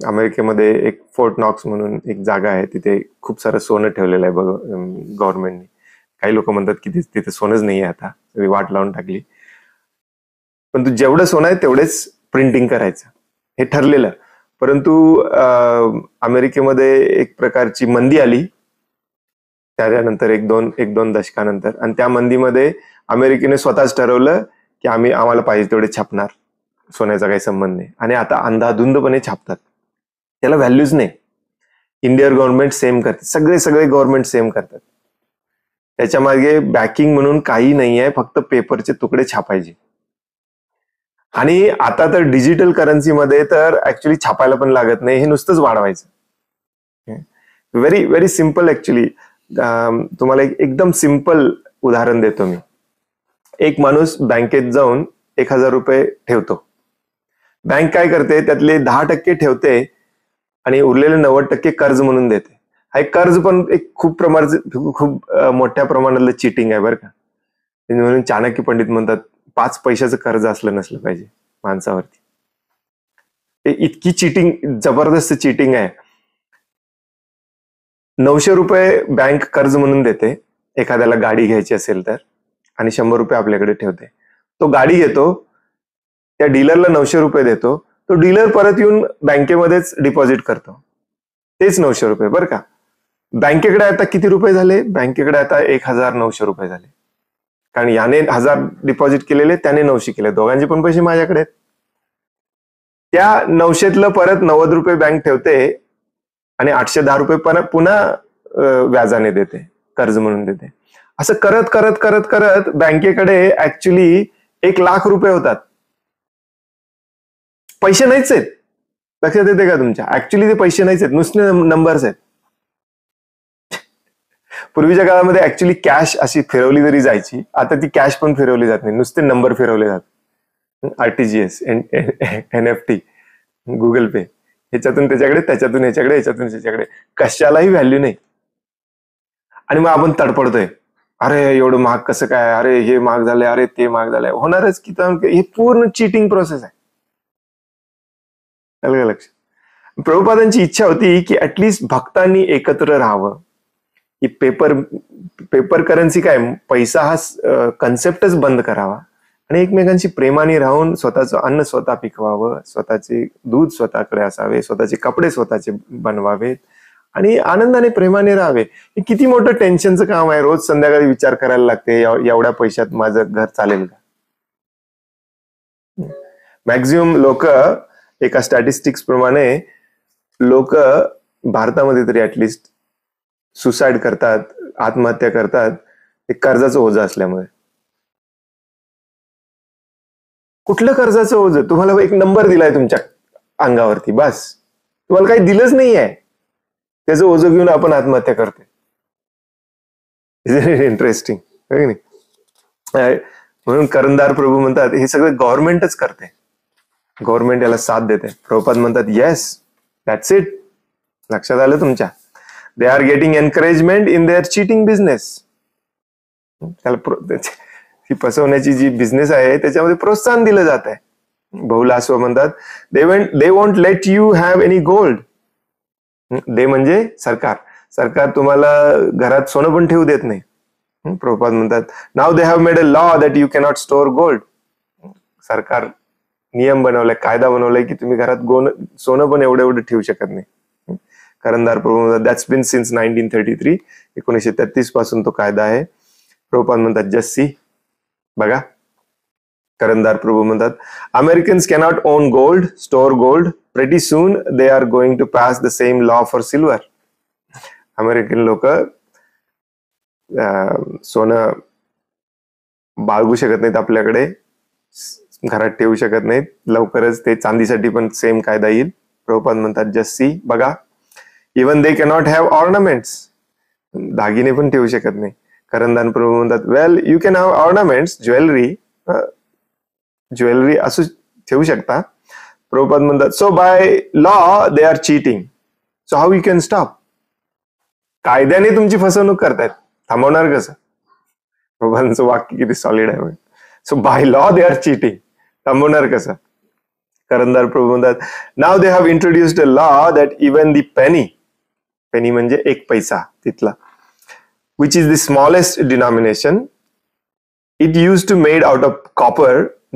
अमेरिकेमध्ये एक फोर्ट नॉक्स म्हणून एक जागा आहे, तिथे खूप सारं सोनं ठेवलेलं आहे बघ गव्हर्नमेंटने. काही लोक म्हणतात की तिथे सोनंच नाही आहे, आता सगळी वाट लावून टाकली. पण जेवढं सोनं आहे तेवढेच प्रिंटिंग करायचं हे ठरलेलं. परंतु अमेरिकेमध्ये एक प्रकारची मंदी आली त्यानंतर एक दोन दशकानंतर, आणि त्या मंदीमध्ये अमेरिकेने स्वतःच ठरवलं की आम्हाला पाहिजे तेवढे छापणार, सोन्याचा काही संबंध नाही. आणि आता अंधाधुंदपणे छापतात, त्याला व्हॅल्यूज नाही. इंडियन गव्हर्नमेंट सेम करते, सगळे गव्हर्नमेंट सेम करतात. त्याच्या मागे बॅकिंग म्हणून काही नाही आहे, फक्त पेपरचे तुकडे छापायचे. आणि आता तर डिजिटल करन्सीमध्ये तर ऍक्च्युली छापायला पण लागत नाही, हे नुसतंच वाढवायचं. Very very simple actually. तुम्हाला एकदम सिंपल उदाहरण देतो मी. एक माणूस बँकेत जाऊन 1000 रुपये ठेवतो. बँक काय करते, त्यातले 10% ठेवते आणि उरलेले 90% कर्ज म्हणून देते. हा एक कर्ज पण एक खूप मोठ्या प्रमाणातलं चिटिंग आहे बरं का. म्हणून चाणक्य पंडित म्हणतात 5 पैशाचं कर्ज असलं नसलं पाहिजे माणसावरती. इतकी चिटिंग, जबरदस्त चिटिंग आहे. 900 रुपये बँक कर्ज म्हणून देते एखाद्याला गाडी घ्यायची असेल तर, आणि 100 रुपये आपल्याकडे ठेवते. तो गाडी घेतो, त्या डीलरला 900 रुपये देतो, तो डीलर परत येऊन बँकेमध्येच डिपॉझिट करतो तेच 900 रुपये बरं का. बँकेकडे आता किती रुपये झाले, बँकेकडे आता 1900 रुपये झाले, कारण याने 1000 डिपॉझिट केलेले, त्याने 900 केले, दोघांचे पण पैसे माझ्याकडे आहेत. त्या 900तलं परत 90 रुपये बँक ठेवते आणि 810 रुपये पुन्हा व्याजाने देते, कर्ज म्हणून देते. असं करत करत करत करत बँकेकडे ऍक्च्युली 1,00,000 रुपये होतात. पैसे नाहीच आहेत, लक्षात येते का तुमच्या? ऍक्च्युली ते पैसे नाहीच आहेत, नुसते नंबर्स आहेत. पूर्वीच्या काळामध्ये ऍक्च्युली कॅश अशी फिरवली जरी जायची, आता ती कॅश पण फिरवली जात नाही, नुसते नंबर फिरवले जातात. RTGS, NFT, गुगल पे, ह्याच्यातून त्याच्याकडे, त्याच्यातून ह्याच्याकडे, ह्याच्यातून त्याच्याकडे, कशालाही व्हॅल्यू नाही. आणि मग आपण तडपडतोय, अरे एवढं महाग कसं काय, अरे हे महाग झालंय, अरे ते महाग झालंय. होणारच की, हे पूर्ण चिटिंग प्रोसेस आहे. लक्ष. प्रभुपादांची इच्छा होती की ऍटलिस्ट भक्तांनी एकत्र राहावं. की पेपर करन्सी काय, पैसा हा कन्सेप्टच बंद करावा आणि एकमेकांशी प्रेमाने राहून स्वतःचं अन्न स्वतः पिकवावं, स्वतःचे दूध स्वतःकडे असावे, स्वतःचे कपडे स्वतःचे बनवावेत आणि आनंदाने प्रेमाने राहावे. हे किती मोठं टेन्शनचं काम आहे. रोज संध्याकाळी विचार करायला लागते, एवढ्या पैशात माझं घर चालेल का. मॅक्झिमम लोक, एका स्टॅटिस्टिक्स प्रमाणे लोक भारतामध्ये तरी ऍटलिस्ट सुसाईड करतात, आत्महत्या करतात, ते कर्जाचं ओझं असल्यामुळे. कुठलं कर्जाचं ओझं? तुम्हाला एक नंबर दिलाय तुमच्या अंगावरती, बस, तुम्हाला काही दिलंच नाहीये, त्याचं ओझं घेऊन आपण आत्महत्या करते. इंटरेस्टिंग आहे नाही? म्हणून करंदार प्रभू म्हणतात हे सगळं गव्हर्नमेंटच करते, गव्हर्नमेंट याला साथ देते. प्रभुपाद म्हणतात येस, दॅट्स इट. लक्षात आलं तुमच्या? They are getting encouragement in their cheating business. ही फसवण्याची जी बिझनेस आहे त्याच्यामध्ये प्रोत्साहन दिलं जात आहे. बहुलाश्व म्हणतात they want let you have any gold. They म्हणजे सरकार तुम्हाला घरात सोनं पण ठेवू देत नाही. प्रभुपाद म्हणतात now they have made a law that you cannot store gold. सरकार नियम बनवलाय, कायदा बनवलाय की तुम्ही घरात सोनं पण एवढं ठेवू शकत नाही. करंदार प्रभू म्हणतात दॅट्स बीन सिन्स 1933. 1933 पासून तो कायदा आहे. प्रभुपाद म्हणतात जस्ट सी, बघा. करंदार प्रभू म्हणतात Americans cannot own gold, store gold. Pretty soon they are going to pass the same law for silver. American लोक सोनं बाळगू शकत नाहीत, आपल्याकडे घरात ठेवू शकत नाहीत. लवकरच ते चांदीसाठी पण सेम कायदा येईल. प्रभुपाद म्हणतात जस्ट सी, बघा. Even they cannot have ornaments. दागिने पण ठेवू शकत नाही. करंदार प्रभू म्हणतात well you can have ornaments, jewellery असू ठेवू शकता. प्रभुपाद म्हणतात so by law they are cheating, so how you can stop. कायद्याने तुमची फसवणूक करतायत, थांबवणार कसं? प्रभुपादांचं वाक्य किती सॉलिड आहे. So by law they are cheating, थांबवणार कसं? करंदार प्रभू म्हणतात now they have introduced a law that even the penny म्हणजे एक पैसा तिथला, which is the smallest denomination, it used to made out of copper,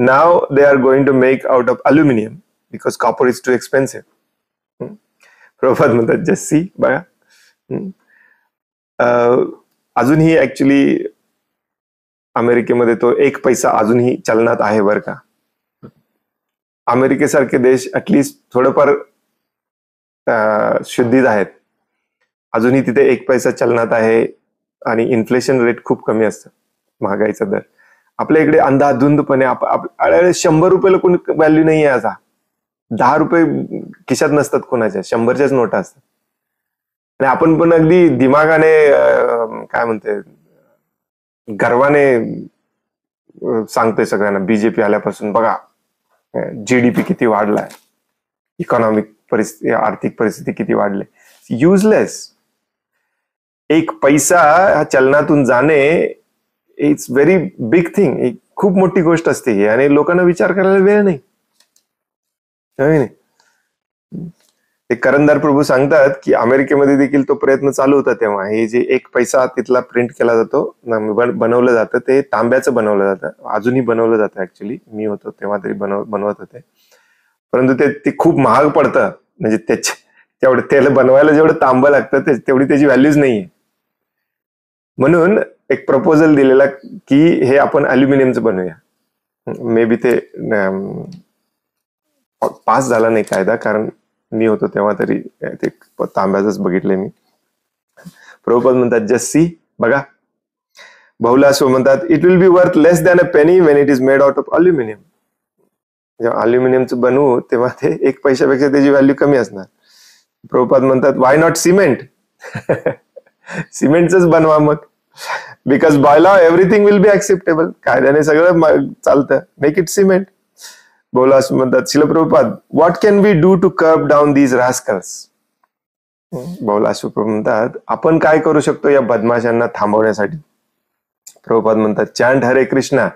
now they are going to make out of aluminum because copper is too expensive. Prabhupada म्हणतात just see, बघा. अजूनही actually अमेरिकेमध्ये तो एक पैसा अजूनही चलनात आहे बरं का. अमेरिकेसारखे देश ऍटलिस्ट थोडंफार शुद्धीत आहेत. अजूनही तिथे एक पैसा चलनात आहे आणि इन्फ्लेशन रेट खूप कमी असतं, महागाईचा दर. आपल्या इकडे अंधाधुंदपणे 100 रुपयाला कोणी व्हॅल्यू नाही आहे. आता 10 रुपये खिशात नसतात कोणाच्या, 100च्याच नोटा असतात. आणि आपण पण अगदी दिमागाने काय म्हणते गर्वाने सांगतोय सगळ्यांना बीजेपी आल्यापासून बघा जीडीपी किती व्हाडलाय, इकॉनॉमिक परिस्थिती, आर्थिक परिस्थिती किती वाढले. युजलेस. एक पैसा हा चलनातून जाणे इट्स व्हेरी बिग थिंग. एक खूप मोठी गोष्ट असते ही, आणि लोकांना विचार करायला वेळ नाही. ते करंदार प्रभू सांगतात की अमेरिकेमध्ये देखील तो प्रयत्न चालू होता तेव्हा. हे जे एक पैसा तिथला प्रिंट केला जातो, बनवलं जातं, ते तांब्याचं बनवलं जातं. अजूनही बनवलं जातं ऍक्च्युली. मी होतो तेव्हा तरी बनवत होते. परंतु ते खूप महाग पडतं. म्हणजे तेवढं त्याला बनवायला जेवढं तांबं लागतं तेवढी त्याची व्हॅल्यूज नाहीये. म्हणून एक प्रपोजल दिलेला की हे आपण अल्युमिनियमचं बनवूया. मे बी ते पास झाला नाही कायदा, कारण मी होतो तेव्हा तरी ते तांब्याच बघितलंय मी. प्रभुपाद म्हणतात जस्ट सी, बघा. बहुलाश्व म्हणतात it will be worth less than a penny Wien it is made out of aluminium. जेव्हा अल्युमिनियमचं बनवू तेव्हा ते एक पैशापेक्षा त्याची व्हॅल्यू कमी असणार. प्रभुपाद म्हणतात वाय नॉट सिमेंट. सिमेंटच बनवा मग. Because by law everything will be acceptable. कायद्याने सगळं चालतं, मेक इट सिमेंट. बहुलाश्व म्हणतात Srila Prabhupada what can we do to curb down these rascals. Bahulashva म्हणतात आपण काय करू शकतो या बदमाशांना थांबवण्यासाठी. प्रभुपाद म्हणतात चॅन्ट हरे कृष्णा.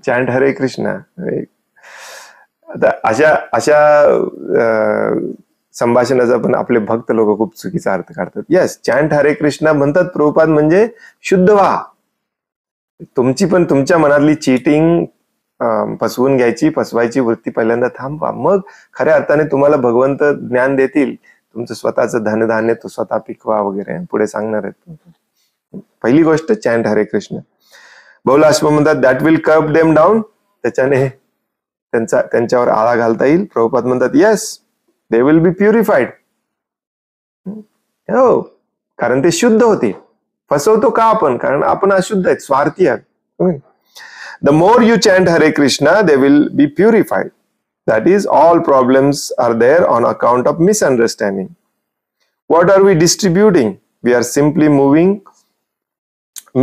चॅन्ट हरे कृष्णा. आता अशा संभाषणाचा पण आपले भक्त लोक खूप चुकीचा अर्थ काढतात. येस, चॅन्ट हरे कृष्णा म्हणतात प्रभुपाद म्हणजे शुद्ध व्हा. तुमच्या मनातली चीटिंग, फसवायची वृत्ती पहिल्यांदा थांबवा. मग खऱ्या अर्थाने तुम्हाला भगवंत ज्ञान देतील. तुमचं स्वतःचं धनधान्य तो स्वतः पिकवा वगैरे पुढे सांगणार आहेत. पहिली गोष्ट चॅन्ट हरे कृष्ण. बहुलाश्व म्हणतात दॅट विल कर्ब देम डाऊन. त्याच्याने त्यांच्यावर आळा घालता येईल. प्रभुपाद म्हणतात yes they will be purified. हो, कारण ते शुद्ध होते. फसवतो का आपण? कारण आपण अशुद्ध आहेत, स्वार्थी आहेत. The more you chant Hare Krishna, they will be purified. That is, all problems are there on account of misunderstanding. What are we distributing? We are simply moving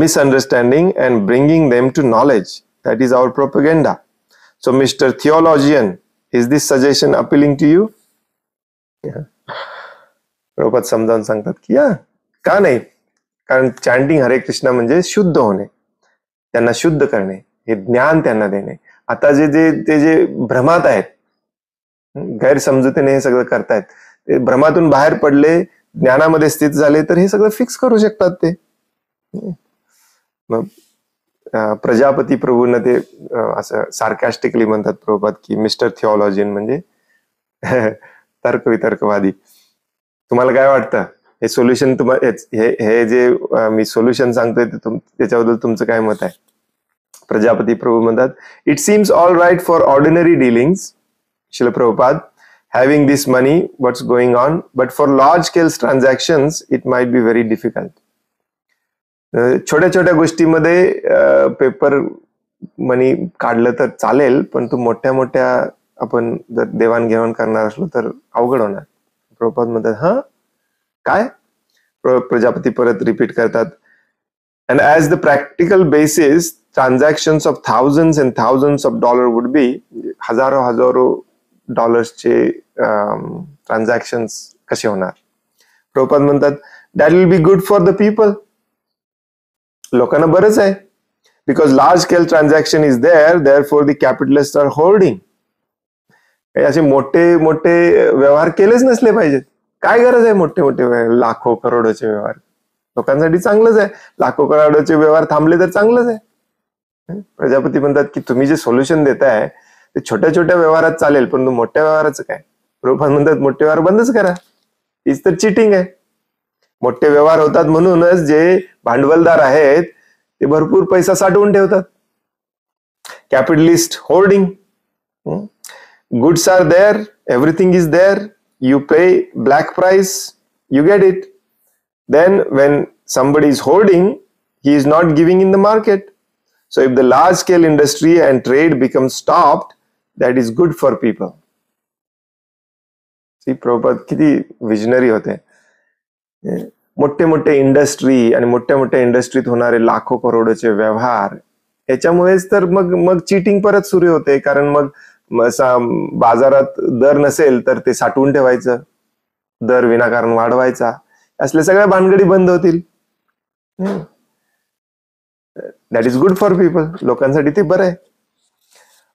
misunderstanding and bringing them to knowledge. That is our propaganda. So, Mr. Theologian, is this suggestion appealing to you? Prabhupada समजावून सांगतात की का नाही, कारण chanting हरे कृष्णा म्हणजे शुद्ध होणे, त्यांना शुद्ध करणे, हे ज्ञान त्यांना देणे. आता जे भ्रमात आहेत, गैरसमजुतीने हे सगळं करतायत, ते भ्रमातून बाहेर पडले, ज्ञानामध्ये स्थित झाले तर हे सगळं फिक्स करू शकतात ते. मग प्रजापती प्रभूंना ते असं सार्कॅस्टिकली म्हणतात प्रभुपाद की मिस्टर थिओलॉजियन, म्हणजे तर्कवितर्कवादी. तुम्हाला काय वाटतं हे सोल्युशन, हे जे मी सोल्युशन सांगतोय त्याच्याबद्दल तुमचं काय मत आहे? प्रजापती प्रभू म्हणतात, it seems all right for ordinary dealings Srila Prabhupada, having this money, what's going on, but for large scale transactions it might be very difficult. छोट्या छोट्या गोष्टीमध्ये पेपर मनी काढलं तर चालेल, पण तू मोठ्या मोठ्या आपण जर देवाणघेवाण करणार असलो तर अवघड होणार. प्रभुपाद म्हणतात, हा काय? प्रजापती परत रिपीट करतात, and as the practical basis transactions of thousands and thousands of dollar would be, हजारो डॉलर्सचे ट्रान्झॅक्शन्स कसे होणार? प्रभुपाद म्हणतात, that will be good for the people, लोकांना बरंच आहे, because large scale transaction is there for the capitalist are holding. असे मोठे मोठे व्यवहार केलेच नसले पाहिजेत. काय गरज आहे मोठे मोठे लाखो करोडोचे व्यवहार? लोकांसाठी चांगलंच आहे, लाखो करोडोचे व्यवहार थांबले तर चांगलंच आहे. प्रजापती म्हणतात की तुम्ही जे सोल्युशन देताय ते छोट्या छोट्या व्यवहारात चालेल, पण मोठ्या व्यवहाराचं काय? प्रभुपाद म्हणतात, मोठे व्यवहार बंदच करा, हीच तर चिटिंग आहे. मोठे व्यवहार होतात म्हणूनच जे भांडवलदार आहेत ते भरपूर पैसा साठवून ठेवतात. Capitalist holding, goods are there, everything is there, you pay black price, you get it. Then when somebody is holding, he is not giving in the market. So if the large scale industry and trade becomes stopped, that is good for people. See, Prabhupada किती visionary होते. मोठे मोठे industry आणि मोठ्या मोठ्या इंडस्ट्रीत होणारे लाखो करोडोचे व्यवहार, याच्यामुळेच तर मग चीटिंग परत सुरू होते. कारण मग बाजारात दर नसेल तर ते साठवून ठेवायचं, दर विनाकारण वाढवायचा, असल्या सगळ्या भानगडी बंद होतील. That is good for people, लोकांसाठी ते बरं आहे.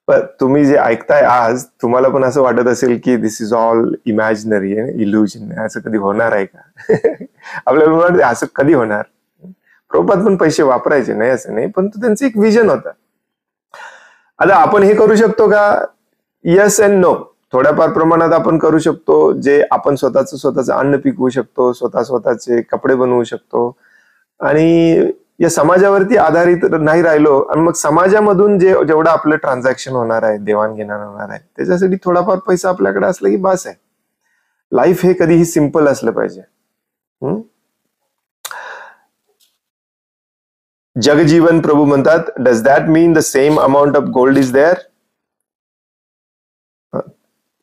पण तुम्ही जे ऐकताय आज, तुम्हाला पण असं वाटत असेल की दिस इज ऑल इमॅजिनरी, इल्युजन, असं कधी होणार आहे का? आपल्याला वाटतं असं कधी होणार? प्रभुपाद पण पैसे वापरायचे नाही असं नाही, पण त्यांचं एक विजन होतं. आता आपण हे करू शकतो का? Yes and no. थोड्याफार प्रमाणात आपण करू शकतो, जे आपण स्वतःचं अन्न पिकवू शकतो, स्वतःचे कपडे बनवू शकतो, आणि या समाजावरती आधारित नाही राहिलो, आणि मग समाजामधून जेवढं आपलं ट्रान्झॅक्शन होणार आहे, देवाणघेवाण होणार आहे, त्याच्यासाठी थोडाफार पैसा आपल्याकडे असला की बास आहे. लाईफ हे कधीही सिंपल असलं पाहिजे. जगजीवन प्रभू म्हणतात, does that mean the same amount of gold is there?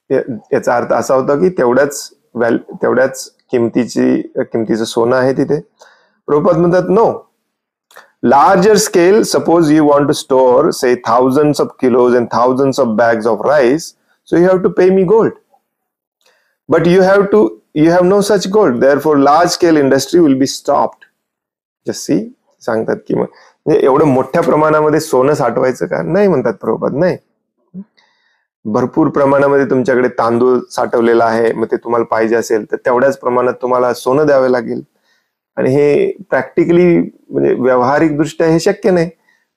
याचा अर्थ असा होता की तेवढ्याच किमतीचं सोनं आहे तिथे. प्रभुपाद म्हणतात, no. Larger scale, suppose you want to store, say, thousands of kilos and thousands of bags of rice, so you have to pay me gold. But you have no such gold, therefore large scale industry will be stopped. Just see, सांगतात की मग एवढं मोठ्या प्रमाणामध्ये सोनं साठवायचं का? नाही म्हणतात प्रभुपाद, नाही. भरपूर प्रमाणामध्ये तुमच्याकडे तांदूळ साठवलेला आहे, मग ते तुम्हाला पाहिजे असेल तर तेवढ्याच प्रमाणात तुम्हाला सोनं द्यावे लागेल, आणि हे प्रॅक्टिकली म्हणजे व्यावहारिक दृष्ट्या हे शक्य नाही.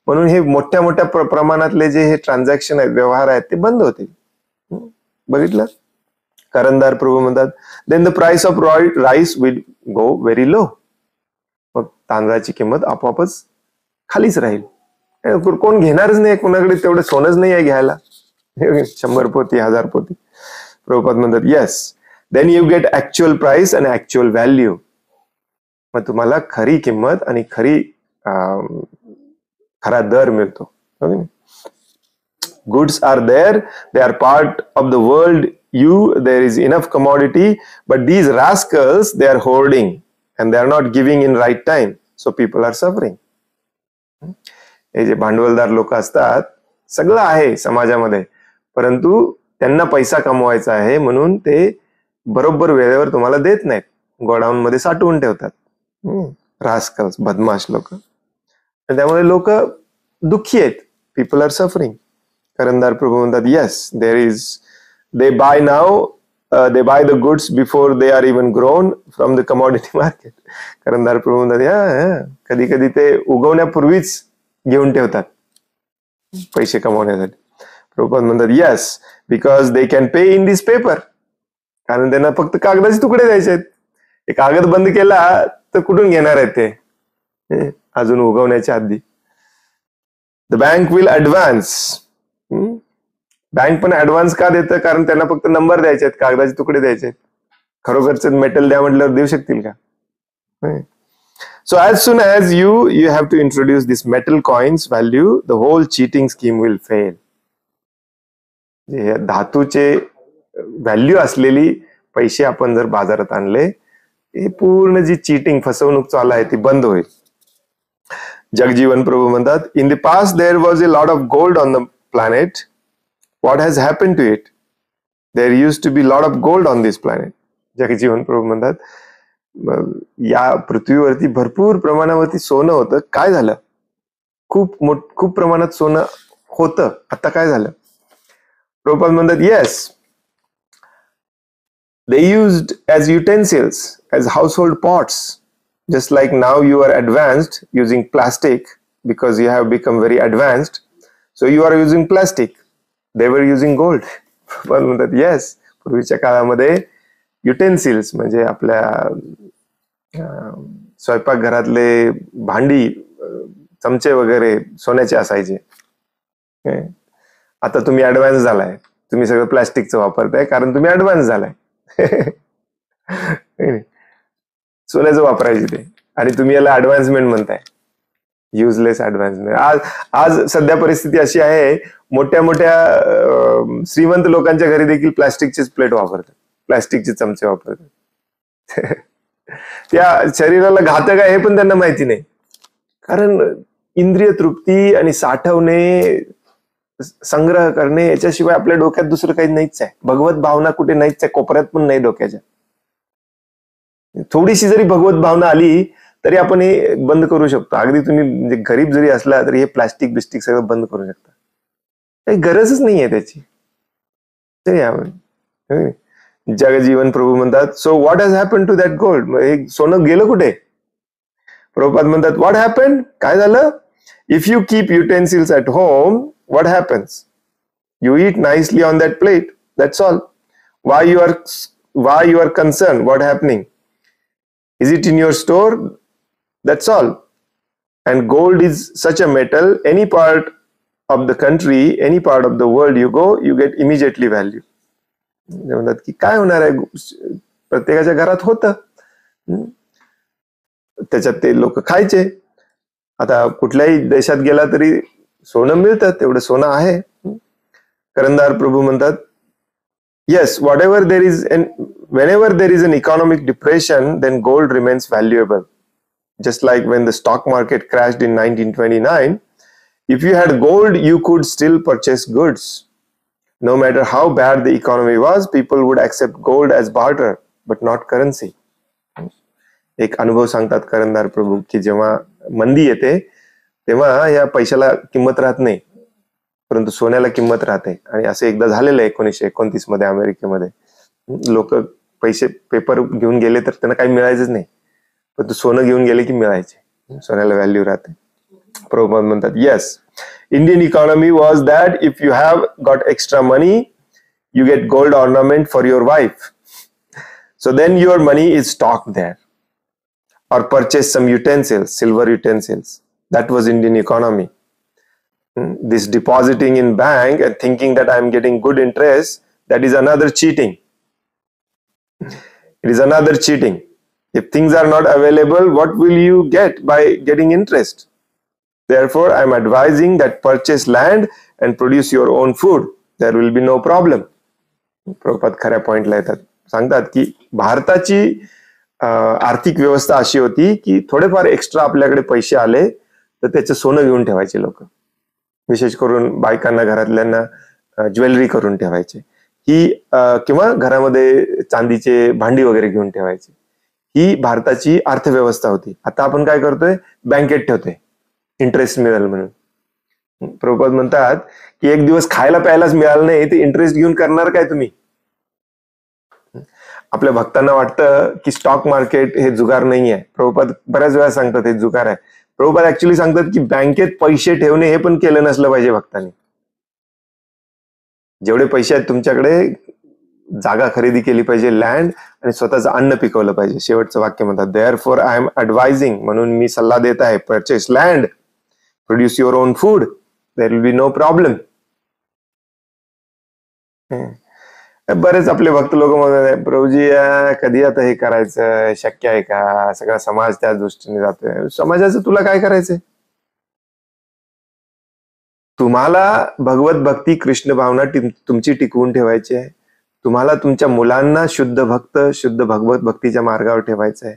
म्हणून हे मोठ्या मोठ्या प्रमाणातले जे हे ट्रान्झॅक्शन आहेत, व्यवहार आहेत, ते बंद होतील. बघितलं? करंदार प्रभू म्हणतात, then the price of rice will go very low. मग तांदळाची किंमत आपोआपच खालीच राहील. कोण घेणारच नाही, कोणाकडे तेवढं सोनच नाही आहे घ्यायला, 100 पोती 1000 पोती. प्रभुपाद म्हणतात, yes, then you get actual price and actual value. मग तुम्हाला खरी किंमत आणि खरा दर मिळतो. Goods are there, they are part of the world, there is enough commodity, but these rascals they are hoarding and they are not giving in right time, so people are suffering. हे जे भांडवलदार लोक असतात, सगळं आहे समाजामध्ये, परंतु त्यांना पैसा कमवायचा आहे म्हणून ते बरोबर वेळेवर तुम्हाला देत नाहीत, गोडाऊन मध्ये साठवून ठेवतात. रास्कल्स, बदमाश लोक. त्यामुळे लोक दुःखी आहेत. People are suffering. Karandhar Prabhu म्हणतात yes there is, they buy now, they buy the goods before they are even grown from the commodity market. करंदार Prabhu म्हणतात या कधी कधी ते उगवण्यापूर्वीच घेऊन ठेवतात पैसे कमवण्यासाठी. प्रभुपाद म्हणतात yes because they can pay in this paper. कारण त्यांना फक्त कागदाचे तुकडे द्यायचे आहेत. हे कागद बंद केला तर कुठून घेणार आहेत ते अजून उगवण्याच्या आधी. The bank will advance. Bank पण ऍडव्हान्स का देतं? कारण त्यांना फक्त नंबर द्यायचे आहेत, कागदाचे तुकडे द्यायचे आहेत. खरोखरच मेटल द्या म्हटल्यावर देऊ शकतील का? So as soon as you have to introduce this metal coins value, the whole cheating scheme will fail. धातूचे व्हॅल्यू असलेली पैसे आपण जर बाजारात आणले, हे पूर्ण जी चीटिंग, फसवणूक चालू आहे ती बंद होईल. जगजीवन प्रभू म्हणतात in the past there was a lot of gold on the planet. What has happened to it? There used to be lot of gold on this planet. Jagjivan Prabhu म्हणतात या पृथ्वीवरती भरपूर प्रमाणावरती सोनं होतं. काय झालं? खूप प्रमाणात सोनं होतं. आता काय झालं? प्रभुपाद म्हणतात yes they used as utensils, as household pots, just like now you are advanced using plastic because you have become very advanced, so you are using plastic. They were using gold. पण म्हणतात yes पूर्वीच्या काळामध्ये utensils म्हणजे आपल्या स्वयंपाकघरातले भांडी, चमचे वगैरे सोन्याचे असायचे. आता तुम्ही ऍडव्हान्स झालाय, तुम्ही सगळं प्लास्टिकचं वापरताय कारण तुम्ही ऍडव्हान्स झालाय. सोन्याचं वापरायचे ते, आणि तुम्ही याला ऍडव्हान्समेंट म्हणताय. Useless advancement. आज सध्या परिस्थिती अशी आहे, मोठ्या मोठ्या श्रीमंत लोकांच्या घरी देखील प्लास्टिकचेच प्लेट वापरतात, प्लास्टिकचे चमचे वापरतात. त्या शरीराला घातक आहे हे पण त्यांना माहिती नाही. कारण इंद्रिय तृप्ती आणि साठवणे, संग्रह करणे याच्याशिवाय आपल्या डोक्यात दुसरं काही नाहीच आहे. भगवत भावना कुठे नाहीच आहे, कोपऱ्यात पण नाही डोक्याच्या. थोडीशी जरी भगवत भावना आली तरी आपण हे बंद करू शकतो. अगदी तुम्ही म्हणजे गरीब जरी असला तरी हे प्लास्टिक बिस्टिक सगळं बंद करू शकता. काही गरजच नाहीये त्याची. जगजीवन प्रभू म्हणतात so what has happen to that gold. हे सोनं गेलं कुठे? प्रभुपाद म्हणतात व्हॉट हॅपन, काय झालं? If you keep utensils at home what happens? You eat nicely on that plate, that's all. Why you are concern what happening? Is it in your store? That's all. And gold is such a metal, any part of the country, any part of the world you go, you get immediately value. म्हणतात की काय होणार आहे, प्रत्येकाच्या घरात होतं, त्याच्यात ते लोक खायचे. आता कुठल्याही देशात गेला तरी सोनं मिळतं, तेवढं सोनं आहे. करंदार प्रभू म्हणतात yes, whenever there is an economic depression, then gold remains valuable. Just like when the stock market crashed in 1929, if you had gold, you could still purchase goods. No matter how bad the economy was, people would accept gold as barter, but not currency. एक अनुभव सांगतात करंदार प्रभू की जेव्हा मंदी येते तेव्हा या पैशाला किंमत राहत नाही, परंतु सोन्याला किंमत राहते. आणि असं एकदा झालेलं आहे 1929 मध्ये अमेरिकेमध्ये. लोक पैसे पेपर घेऊन गेले तर त्यांना काही मिळायचंच नाही, परंतु सोनं घेऊन गेले की मिळायचे. सोन्याला व्हॅल्यू राहते. प्रभुपाद म्हणतात yes, Indian economy was that if you have got extra money you get gold ornament for your wife, so then your money is stock there, or purchase some utensils, silver utensils. That was Indian economy. This depositing in bank and thinking that I am getting good interest, that is another cheating. It is another cheating. If things are not available, what will you get by getting interest? Therefore, I am advising that purchase land and produce your own food. There will be no problem. Prabhupada खऱ्या पॉइंटला येतात. सांगतात की भारताची आर्थिक व्यवस्था अशी होती की थोडेफार एक्स्ट्रा आपल्याकडे पैसे आले तर त्याचं सोनं घेऊन ठेवायचे लोक. विशेष करून बायकांना, घरातल्यांना ज्वेलरी करून ठेवायचे, ही किंवा घरामध्ये चांदीचे भांडी वगैरे घेऊन ठेवायचे. ही भारताची अर्थव्यवस्था होती. आता आपण काय करतोय, बँकेत ठेवतोय इंटरेस्ट मिळेल म्हणून. प्रभुपाद म्हणतात की एक दिवस खायला प्यायलाच मिळालं नाही ते इंटरेस्ट घेऊन करणार काय तुम्ही. आपल्या भक्तांना वाटतं की स्टॉक मार्केट हे जुगार नाही आहे. प्रभुपाद बऱ्याच वेळा सांगतात हे जुगार आहे. प्रभुपाद ऍक्च्युली सांगतात की बँकेत पैसे ठेवणे हे पण केलं नसलं पाहिजे भक्तांनी. जेवढे पैसे आहेत तुमच्याकडे, जागा खरेदी केली पाहिजे, लँड, आणि स्वतःचं अन्न पिकवलं पाहिजे. शेवटचं वाक्य म्हणतात, therefore I am advising, म्हणून मी सल्ला देत आहे, purchase land, produce your own food, there will be no problem. बरेच आपले भक्त लोक म्हणतात, प्रभूजी कधी आता हे करायचं, शक्य आहे का, सगळा समाज त्या दृष्टीने जातोय. समाजाचं तुला काय करायचंय. तुम्हाला भगवत भक्ती, कृष्ण भावना तुमची टिकवून ठेवायची आहे. तुम्हाला तुमच्या मुलांना शुद्ध भक्त, शुद्ध भगवत भक्तीच्या मार्गावर ठेवायचं आहे.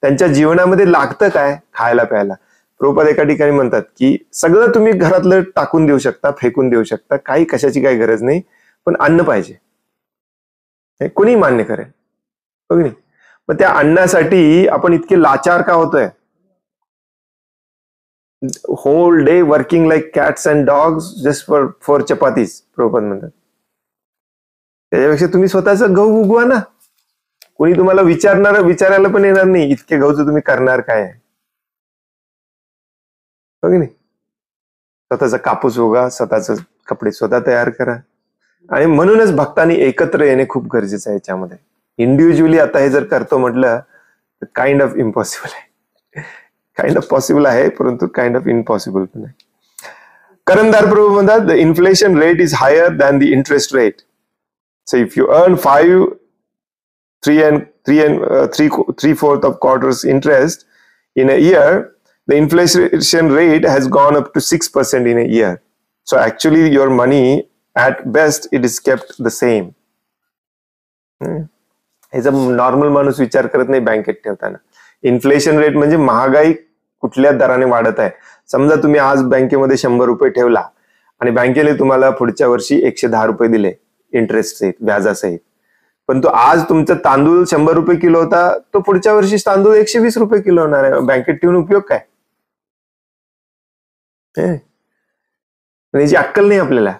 त्यांच्या जीवनामध्ये लागतं काय, खायला प्यायला. प्रभुपाद एका ठिकाणी म्हणतात की सगळं तुम्ही घरातलं टाकून देऊ शकता, फेकून देऊ शकता, काही कशाची काही गरज नाही, पण अन्न पाहिजे. हे कोणी मान्य करेल, बघ नाही. मग त्या अन्नासाठी आपण इतके लाचार का होतोय. Whole day working like cats and dogs just for chapatis, Prabhupada म्हणतात. त्याच्यापेक्षा तुम्ही स्वतःच गहू उगवा ना. कोणी तुम्हाला विचारायला पण येणार नाही इतके गहूचं तुम्ही करणार काय आहे, बघ नाही. स्वतःचा कापूस उगा, स्वतःच कपडे स्वतः तयार करा. आणि म्हणूनच भक्तांनी एकत्र येणे खूप गरजेचं आहे याच्यामध्ये. इंडिव्हिज्युअली आता हे जर करतो म्हटलं तर काइंड ऑफ इम्पॉसिबल आहे. काइंड ऑफ पॉसिबल आहे, परंतु काइंड ऑफ इम्पॉसिबल पण आहे. करमदार प्रभू म्हणतात, the inflation rate is higher than the interest rate. So if you earn 3/4 of quarters interest in a year, the inflation rate has gone up to 6% in a year. So actually your money at best it is kept the same. याचा normal माणूस विचार करत नाही बँकेत ठेवताना. Inflation rate म्हणजे महागाई कुठल्या दराने वाढत आहे. समजा तुम्ही आज बँकेमध्ये 100 रुपये ठेवला आणि बँकेने तुम्हाला पुढच्या वर्षी 110 रुपये दिले इंटरेस्ट सहित, व्याजासहित. पण तो आज तुमचा तांदूळ 100 रुपये किलो होता, तो पुढच्या वर्षी तांदूळ 120 रुपये किलो होणार आहे. बँकेत ठेवून उपयोग काय. याची अक्कल नाही आपल्याला.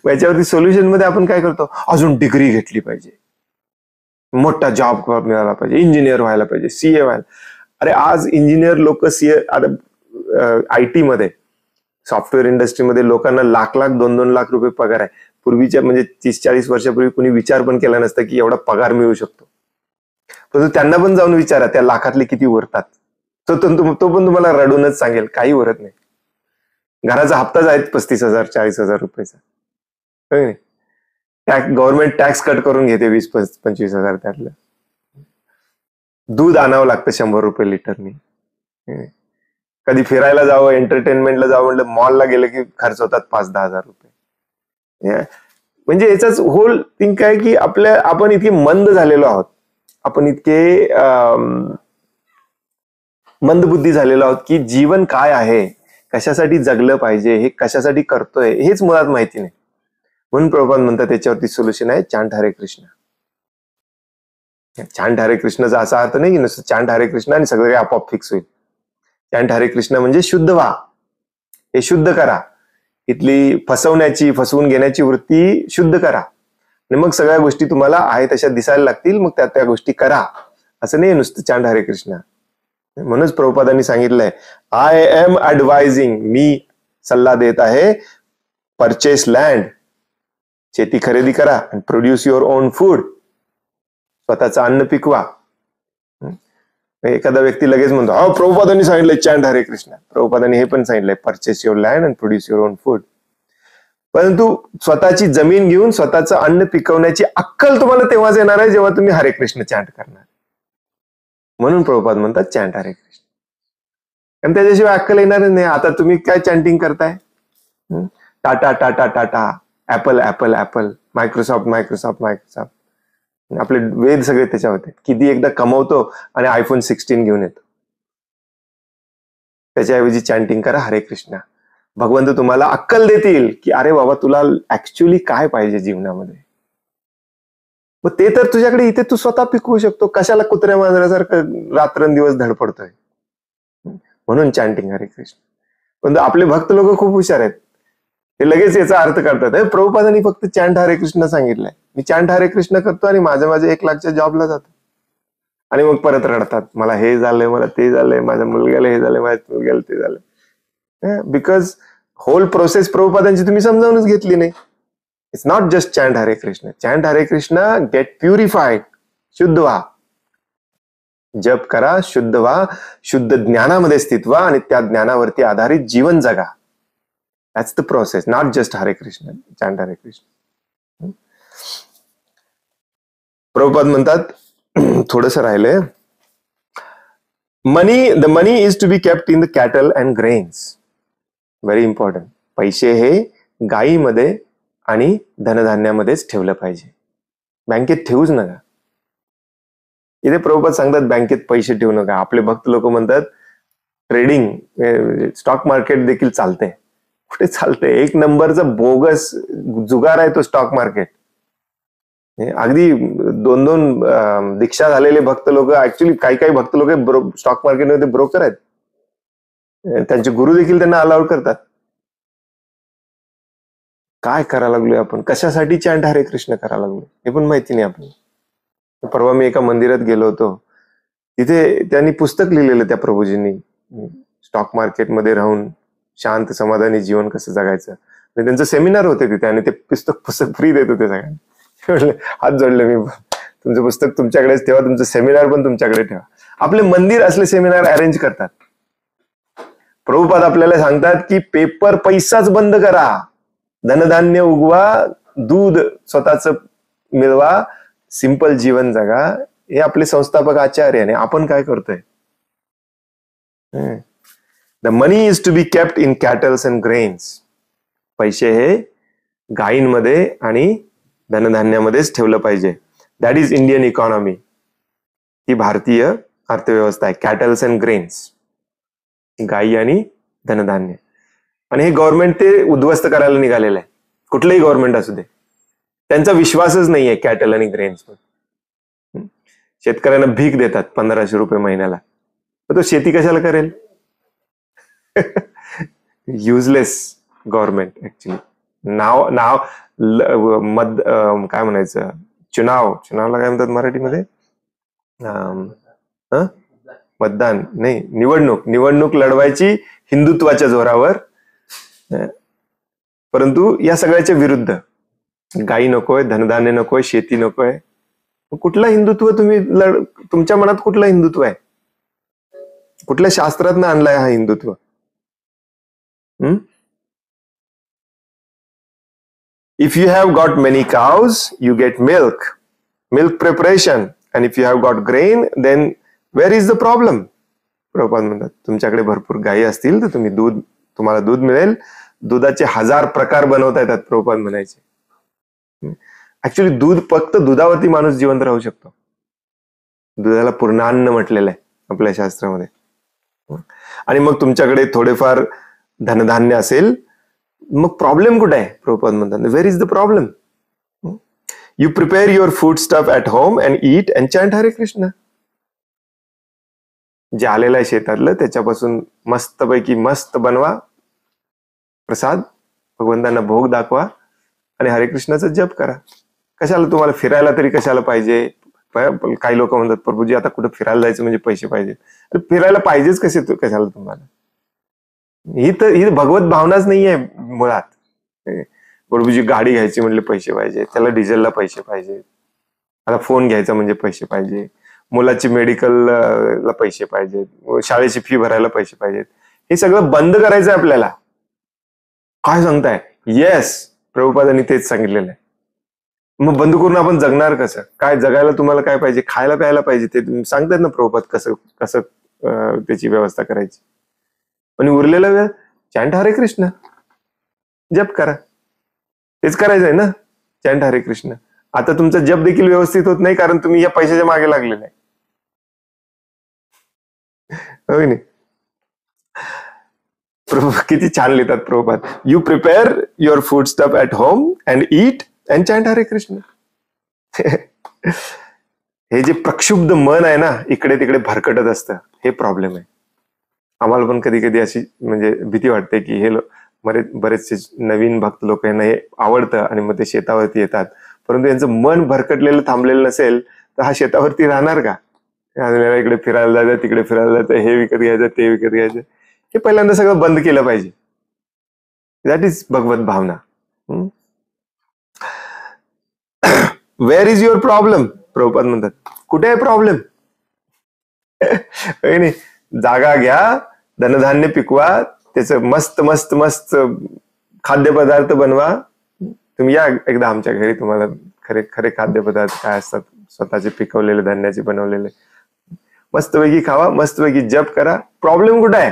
याच्यावरती सोल्युशन मध्ये आपण काय करतो, अजून डिग्री घेतली पाहिजे, मोठा जॉब मिळाला पाहिजे, इंजिनियर व्हायला पाहिजे, सीए व्हायला. अरे आज इंजिनियर लोक, सीए, आयटी मध्ये, सॉफ्टवेअर इंडस्ट्रीमध्ये लोकांना लाख 2-2 लाख रुपये पगार आहे. पूर्वीच्या म्हणजे 30-40 वर्षापूर्वी कुणी विचार पण केला नसता की एवढा पगार मिळू शकतो. परंतु त्यांना पण जाऊन विचारा त्या लाखातले किती उरतात. तो पण तुम्हाला रडूनच सांगेल काही उरत नाही. घराचा हप्ताच आहे 35,000-40,000 रुपयाचा. गव्हर्नमेंट टॅक्स कट करून घेते 20-25 हजार. त्यातलं दूध आणावं लागतं 100 रुपये लिटरनी. कधी फिरायला जावं, एंटरटेनमेंटला जावं म्हटलं, मॉलला गेलं की खर्च होतात 5-10 हजार रुपये. म्हणजे याचाच होल थिंग काय की आपण इतके मंद झालेलो आहोत, आपण इतके मंदबुद्धी झालेलो आहोत की जीवन काय आहे, कशासाठी जगलं पाहिजे, हे कशासाठी करतोय हेच मुळात माहिती नाही. म्हणून प्रभुपाद म्हणतात त्याच्यावरती सोल्युशन आहे, चांट हरे कृष्ण. चांट हरे कृष्णाचा असा अर्थ नाही की नुसतं चांट हरे कृष्ण आणि सगळं काही आपोआप फिक्स होईल. चांट हरे कृष्ण म्हणजे शुद्ध व्हा, हे शुद्ध करा. इथली फसवून घेण्याची वृत्ती शुद्ध करा आणि मग सगळ्या गोष्टी तुम्हाला आहे तशा दिसायला लागतील. मग त्या गोष्टी करा, असं नाही नुसतं चांट हरे कृष्ण. म्हणूनच प्रभुपादांनी सांगितलंय, आय एम ऍडवायझिंग, मी सल्ला देत आहे, परचेस लँड, शेती खरेदी करा, आणि प्रोड्यूस युअर ओन फूड, स्वतःचं अन्न पिकवा. एखादा व्यक्ती लगेच म्हणतो, हा प्रभुपादांनी सांगितलंय चांट हरे कृष्ण. प्रभुपादांनी हे पण सांगितलंय, purchase your land and produce your own food. परंतु स्वतःची जमीन घेऊन स्वतःचं अन्न पिकवण्याची अक्कल तुम्हाला तेव्हाच येणार आहे जेव्हा तुम्ही हरे कृष्ण चांट करणार. म्हणून प्रभुपाद म्हणतात चांट हरे कृष्ण. कारण त्याच्याशिवाय अक्कल येणारच नाही. आता तुम्ही काय चॅन्टिंग करताय, Tata Tata Tata, apple apple apple, Microsoft. आपले वेद सगळे त्याच्या होते. किती एकदा कमवतो आणि iPhone 16 घेऊन येतो. त्याच्याऐवजी चॅन्टिंग करा हरे कृष्ण. भगवंत तुम्हाला अक्कल देतील की अरे बाबा तुला ऍक्च्युअली काय पाहिजे जीवनामध्ये. मग ते तर तुझ्याकडे इथे तू स्वतः पिकवू शकतो, कशाला कुत्र्या मांजरासारखं रात्रंदिवस धडपडतोय. म्हणून चॅन्टिंग हरे कृष्ण. पण आपले भक्त लोक खूप हुशार आहेत, ते लगेच याचा अर्थ करतात. प्रभुपादांनी फक्त चॅन्ट हरे कृष्ण सांगितलंय, मी चॅन्ट हरे कृष्ण करतो आणि माझ्या 1 लाखच्या जॉबला जातो, आणि मग परत रडतात, मला हे झालंय, मला ते झालंय, माझ्या मुलग्याला हे झालंय, माझ्या मुलग्याला ते झालंय. बिकॉज होल प्रोसेस प्रभुपादांची तुम्ही समजावूनच घेतली नाही. It's not just chant Hare Krishna. Chant Hare Krishna, gate purified, शुद्ध व्हा, जप करा, शुद्ध व्हा, शुद्ध ज्ञानामध्ये स्थित व्हा, आणि त्या ज्ञानावरती आधारित जीवन जगा. That's the process, not just Hare Krishna, chant Hare Krishna. Prabhupada म्हणतात, थोडस राहिलंय, the money is to be kept in the cattle and grains. Very important. पैसे हे गायीमध्ये आणि धनधान्यामध्येच ठेवलं पाहिजे, बँकेत ठेवूच नका. इथे प्रभुपाद सांगतात बँकेत पैसे ठेवू नका. आपले भक्त लोक म्हणतात ट्रेडिंग, स्टॉक मार्केट देखील चालते. कुठे चालते? 1 नंबरचा बोगस जुगार आहे तो स्टॉक मार्केट. अगदी 2 दीक्षा झालेले भक्त लोक, ऍक्च्युली काही भक्त लोक स्टॉक मार्केटमध्ये ब्रोकर आहेत, त्यांचे गुरु देखील त्यांना अलाउड करतात. काय करायला लागलोय आपण? कशासाठी चॅन्ट हरे कृष्ण करायला लागलोय हे पण माहिती नाही आपल्याला. परवा मी एका मंदिरात गेलो होतो, तिथे त्यांनी पुस्तक लिहिलेलं त्या प्रभूजींनी, स्टॉक मार्केटमध्ये राहून शांत समाधानी जीवन कसं जगायचं. त्यांचं सेमिनार होते तिथे, आणि ते पुस्तक फ्री देत होते सगळ्यांना. हात जोडले मी, तुमचं पुस्तक तुमच्याकडेच ठेवा, तुमचं सेमिनार पण तुमच्याकडे ठेवा. आपले मंदिर असले सेमिनार अरेंज करतात. प्रभुपाद आपल्याला सांगतात की पेपर पैसाच बंद करा, धनधान्य उगवा, दूध स्वतःच मिळवा, सिंपल जीवन जगा. हे आपले संस्थापक आचार्य, आणि आपण काय करतोय? The money is to be kept in cattles and grains. पैसे हे गायींमध्ये आणि धनधान्यामध्येच ठेवलं पाहिजे. That is Indian economy. ही भारतीय अर्थव्यवस्था आहे. कॅटल्स अँड ग्रेन्स, गायी आणि धनधान्य. आणि हे गव्हर्नमेंट ते उद्ध्वस्त करायला निघालेलं आहे. कुठलंही गव्हर्नमेंट असू दे, त्यांचा विश्वासच नाहीये कॅटल आणि ग्रेन्स. शेतकऱ्यांना भीक देतात 1500 रुपये महिन्याला, तर तो शेती कशाला करेल? Useless government actually. नाव काय म्हणायचं, चुनावला काय म्हणतात मराठीमध्ये? मतदान नाही, निवडणूक लढवायची हिंदुत्वाच्या जोरावर, परंतु या सगळ्याच्या विरुद्ध. गायी नकोय, धनधान्य नकोय, शेती नकोय. कुठला हिंदुत्व तुमच्या मनात कुठलं हिंदुत्व आहे? कुठल्या शास्त्रातनं आणलाय हा Hindutva? If you have got many cows you get milk preparation, and if you have got grain then where is the problem? Prabhupada म्हणतात तुमच्याकडे भरपूर गायी असतील तर तुम्हाला दूध मिळेल. दुधाचे 1000 प्रकार बनवता येतात, प्रभुपाद म्हणायचे. ऍक्च्युली फक्त दुधावरती माणूस जिवंत राहू शकतो. दुधाला पूर्णान्न म्हटलेलं आहे आपल्या शास्त्रामध्ये. आणि मग तुमच्याकडे थोडेफार धनधान्य असेल, मग प्रॉब्लेम कुठे आहे? प्रभुपाद म्हणतात wear is the problem? You prepare your food stuff at home and eat and chant Hare Krishna. जे आलेलं आहे शेतातलं त्याच्यापासून मस्त बनवा प्रसाद, भगवंतांना भोग दाखवा, आणि हरे कृष्णाचा जप करा. कशाला तुम्हाला फिरायला तरी कशाला पाहिजे? काही लोक म्हणतात प्रभूजी आता कुठं फिरायला जायचं म्हणजे पैसे पाहिजे. फिरायला पाहिजेच कशाला तुम्हाला? ही भगवत भावनाच नाहीये मुळात. प्रभूजी गाडी घ्यायची म्हणजे पैसे पाहिजे, त्याला डिझेलला पैसे पाहिजे, आता फोन घ्यायचा म्हणजे पैसे पाहिजे, मुलाची मेडिकलला पैसे पाहिजेत, शाळेची फी भरायला पैसे पाहिजेत. हे सगळं बंद करायचंय आपल्याला. काय सांगताय? येस, प्रभुपादांनी तेच सांगितलेलं आहे. मग बंद करून आपण जगणार कसं? काय जगायला तुम्हाला काय पाहिजे? खायला प्यायला पाहिजे. ते सांगतात ना प्रभुपाद कसं त्याची व्यवस्था करायची. आणि उरलेला वेळ चॅन्ट हरे कृष्ण, जप करा. तेच करायचंय ना, चॅन्ट हरे कृष्ण. आता तुमचा जप देखील व्यवस्थित होत नाही, कारण तुम्ही या पैशाच्या मागे लागलेले आहे. होय नाही? किती छान लिहितात Prabhupada. You prepare your food stuff at home and eat and chant Hare Krishna. हे जे प्रक्षुब्ध मन आहे ना, इकडे तिकडे भरकटत असतं, हे प्रॉब्लेम आहे. आम्हाला पण कधी कधी अशी म्हणजे भीती वाटते की हे बरेचसे नवीन भक्त लोक यांना हे आवडतं आणि मग ते शेतावरती येतात, परंतु यांचं मन भरकटलेलं थांबलेलं नसेल तर हा शेतावरती राहणार का? इकडे फिरायला जायचं, तिकडे फिरायला जायचं, हे विकत घ्यायचं, ते विकत घ्यायचं. हे पहिल्यांदा सगळं बंद केलं पाहिजे. दॅट इज भगवत भावना. Where is your problem? Prabhupada म्हणतात, कुठे आहे प्रॉब्लेम? नाही, जागा घ्या, धनधान्य पिकवा, त्याचं मस्त मस्त मस्त खाद्यपदार्थ बनवा. तुम्ही या एकदा आमच्या घरी, तुम्हाला खरे खरे खाद्यपदार्थ काय असतात स्वतःचे पिकवलेले, धान्याचे बनवलेले, मस्तपैकी खावा, मस्तपैकी जप करा. प्रॉब्लेम कुठे आहे?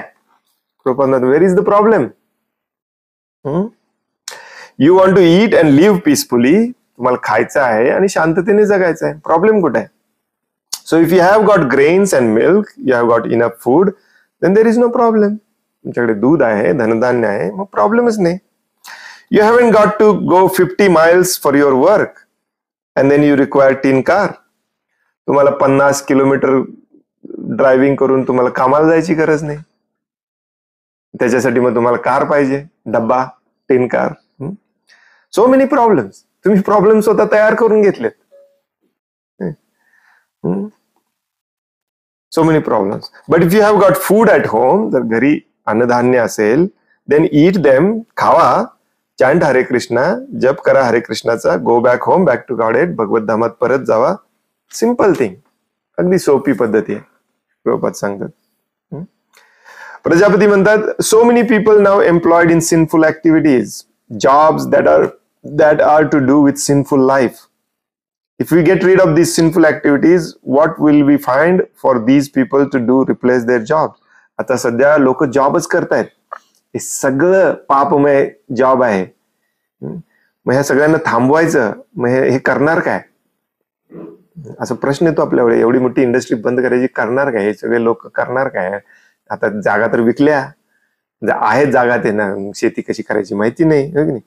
Prabhupada, where is the problem? You want to eat and live peacefully. तुम्हाला खायचं आहे आणि शांततेने जगायचं आहे. प्रॉब्लेम कुठे आहे? So if you have got grains and milk, you have got enough food, then there is no problem. तुमच्याकडे दूध आहे, धनधान्य आहे, मग प्रॉब्लेमच नाही. You haven't got to go 50 miles for your work and then you require 10 car. तुम्हाला 50 kilometre driving करून तुम्हाला कामाला जायची गरज नाही, त्याच्यासाठी मग तुम्हाला कार पाहिजे, डब्बा, 10 car. So many problems. तुम्ही प्रॉब्लेम स्वतः तयार करून घेतलेत. So many problems. But if you have got food at home, जर घरी अन्नधान्य असेल, देन ईट देम, खावा, चॅन्ट हरे कृष्णा, जप करा हरे कृष्णाचा, go back home, back to godhead, भगवत धामात परत जावा. Simple thing. अगदी सोपी पद्धती आहे, प्रभुपाद सांगतात. प्रजापती म्हणतात, so many people now employed in sinful activities, jobs that are to do with sinful life. If we get rid of these sinful activities, what will we find for these people to do replace their jobs? आता सध्या लोक जॉबच करतायत, हे सगळं पापमय job आहे. मग ह्या सगळ्यांना थांबवायचं, मग हे करणार काय? असा प्रश्न येतो आपल्याकडे. एवढी मोठी इंडस्ट्री बंद करायची, करणार काय? हे सगळे लोक करणार काय? आता जागा तर विकल्या आहेत, जागा ते ना, शेती कशी करायची माहिती नाही, हो की नाही?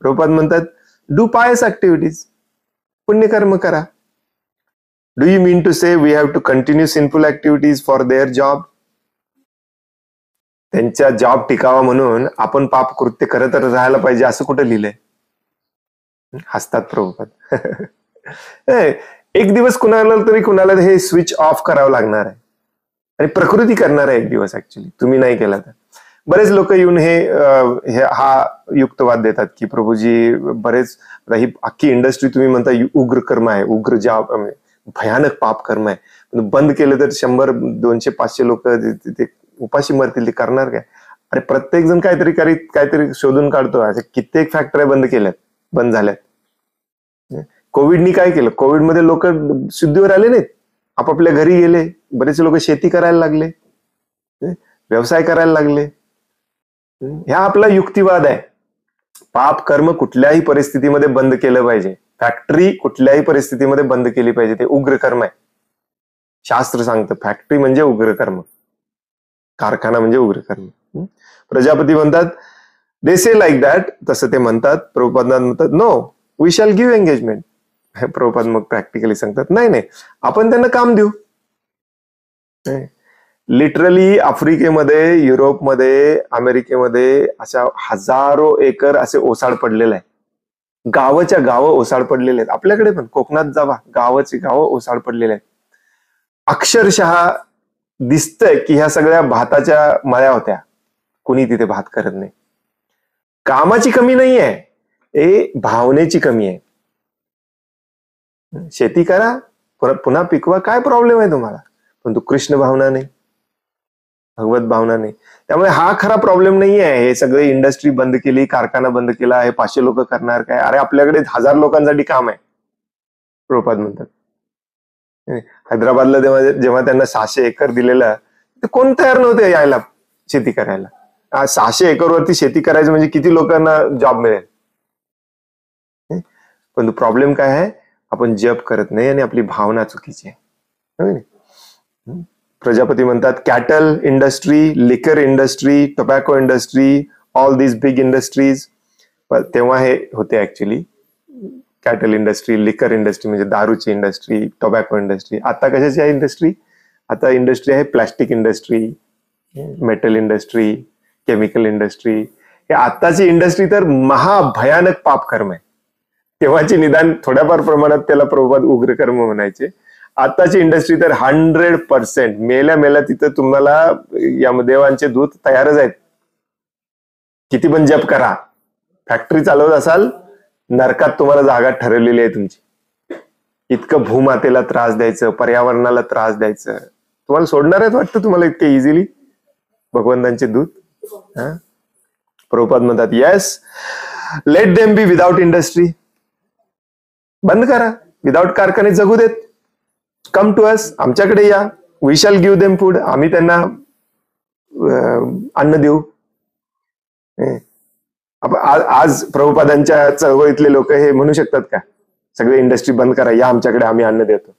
प्रभुपाद म्हणतात, डू पायस ऍक्टिव्हिटीज, पुण्यकर्म करा. Do you mean to say we have to continue sinful activities for their job? त्यांच्या जॉब टिकावा म्हणून आपण पाप कृत्य करत राहायला पाहिजे असं कुठं लिहिलंय? हसतात प्रभुपाद. एक दिवस कुणाला तरी कुणाला हे स्विच ऑफ करावं लागणार आहे आणि प्रकृती करणार आहे एक दिवस. ऍक्च्युली तुम्ही नाही केला तर बरेच लोक येऊन हा युक्तवाद देतात की प्रभूजी, बरेच ही अख्खी इंडस्ट्री तुम्ही म्हणता उग्र कर्म आहे, उग्र जॉब, भयानक पाप कर्म आहे, बंद केलं तर 100, 200, 500 लोक तिथे उपाशी मरतील, ते करणार काय? अरे प्रत्येक जण काहीतरी शोधून काढतो. असे कित्येक फॅक्टऱ्या बंद झाल्यात. कोविडनी काय केलं? कोविडमध्ये लोक शुद्धीवर आले नाहीत, आपापल्या घरी गेले. बरेच लोक शेती करायला लागले, व्यवसाय करायला लागले. हा आपला युक्तिवाद आहे. पाप कर्म कुठल्याही परिस्थितीमध्ये बंद केलं पाहिजे. फॅक्टरी कुठल्याही परिस्थितीमध्ये बंद केली पाहिजे, ते उग्र कर्म आहे. शास्त्र सांगतं फॅक्टरी म्हणजे उग्र कर्म, कारखाना म्हणजे उग्र कर्म. प्रजापती म्हणतात, दे से लाईक दॅट, तसं ते म्हणतात. प्रभुपाद म्हणतात, no we shall give engagement. Prabhupada मग प्रॅक्टिकली सांगतात, नाही आपण त्यांना काम देऊ. लिटरली आफ्रिकेमध्ये, युरोपमध्ये, अमेरिकेमध्ये अशा हजारो एकर असे ओसाड पडलेले आहे. गावाच्या गावं ओसाड पडलेले आहेत. आपल्याकडे पण कोकणात जावा, गावाची गावं ओसाड पडलेले आहेत. अक्षरशः दिसतंय की ह्या सगळ्या भाताच्या मळ्या होत्या, कुणी तिथे भात करत नाही. कामाची कमी नाही आहे, हे भावनेची कमी आहे. शेती करा, पुन्हा पिकवा, काय प्रॉब्लेम आहे तुम्हाला? पण तू कृष्ण भावना नाही, भगवत भावना नाही. त्यामुळे हा खरा प्रॉब्लेम नाही आहे. हे सगळे इंडस्ट्री बंद केली, कारखाना बंद केला, हे 500 लोक करणार काय? अरे आपल्याकडे 1000 लोकांसाठी काम आहे, प्रभुपाद म्हणतात. हैदराबादला जेव्हा त्यांना 600 एकर दिलेलं, ते कोण तयार नव्हते यायला शेती करायला. 600 एकरवरती शेती करायचं म्हणजे किती लोकांना जॉब मिळेल? पण प्रॉब्लेम काय आहे? आपण जप करत नाही आणि आपली भावना चुकीची आहे. प्रजापती म्हणतात, कॅटल इंडस्ट्री, लिकर industry, tobacco industry, all these big industries. तेव्हा हे होते ऍक्च्युली. कॅटल इंडस्ट्री, लिकर इंडस्ट्री म्हणजे दारूची इंडस्ट्री, टोबॅको इंडस्ट्री. आता कशाची आहे इंडस्ट्री? आता इंडस्ट्री आहे plastic industry, metal industry, chemical industry. हे आताची इंडस्ट्री तर महाभयानक पापकर्म आहे. तेव्हाचे निदान थोड्याफार प्रमाणात त्याला प्रभुपाद उग्रकर्म म्हणायचे. आताची इंडस्ट्री तर 100% मेल्या मेल्या तिथं तुम्हाला या देवांचे दूत तयारच आहेत. किती पण जप करा, फॅक्टरी चालवत असाल, नरकात तुम्हाला जागा ठरवलेली आहे तुमची. इतकं भूमातेला त्रास द्यायचं, पर्यावरणाला त्रास द्यायचं, तुम्हाला सोडणार आहेत वाटतं तुम्हाला इतके इझिली भगवंतांचे दूत? प्रभुपाद म्हणतात yes, let them be without industry. बंद करा, विदाउट कारखाने जगू देत. कम टू अस, आमच्याकडे या. We shall give them food, आम्ही त्यांना अन्न देऊ. आज प्रभुपादांच्या चळवळीतले लोक हे म्हणू शकतात का सगळे इंडस्ट्री बंद करा, या आमच्याकडे, आम्ही अन्न देतो?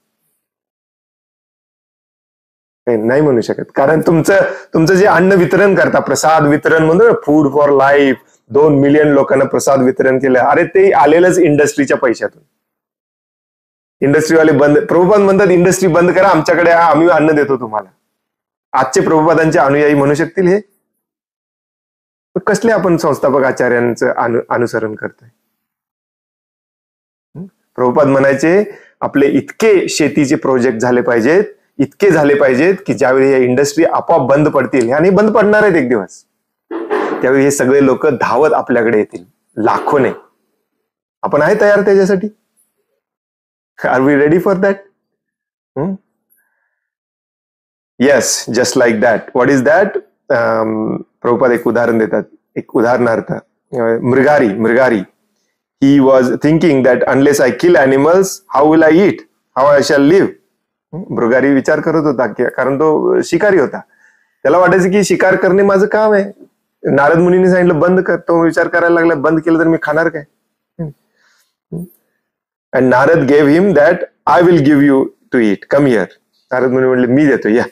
नाही म्हणू शकत. कारण तुमचं जे अन्न वितरण करता, प्रसाद वितरण म्हणतो, फूड फॉर लाईफ, 2 मिलियन लोकांना प्रसाद वितरण केलं, अरे ते आलेलंच इंडस्ट्रीच्या पैशातून. इंडस्ट्रीवाले बंद, प्रभुपाद म्हणतात इंडस्ट्री बंद करा, आमच्याकडे आम्ही अन्न देतो तुम्हाला. आजचे प्रभुपादांचे अनुयायी म्हणू शकतील हे? कसले आपण संस्थापक आचार्यांचं अनुसरण करतोय? प्रभुपाद म्हणायचे आपले इतके शेतीचे प्रोजेक्ट झाले पाहिजेत, इतके झाले पाहिजेत की ज्यावेळी या इंडस्ट्री आपोआप बंद पडतील, आणि बंद पडणार आहेत एक दिवस, त्यावेळी हे सगळे लोक धावत आपल्याकडे येतील लाखोने. आपण आहे तयार त्याच्यासाठी? Are we ready for that? Yes, just like that. What is that? Prabhupada एक उदाहरण देतात. एक उदाहरणार्थ, मृगारी he was thinking that unless I kill animals, how will I eat? How I shall live? मृगारी विचार करत होता, कारण तो शिकारी होता. त्याला वाटायचं की शिकार करणे माझं काम आहे. नारद मुनीने सांगितलं बंद कर, तो विचार करायला लागला, बंद केलं तर मी खाणार काय? And Narad gave him that, I will give you to eat, come here. Narad मुनी म्हणले मी देतो, या.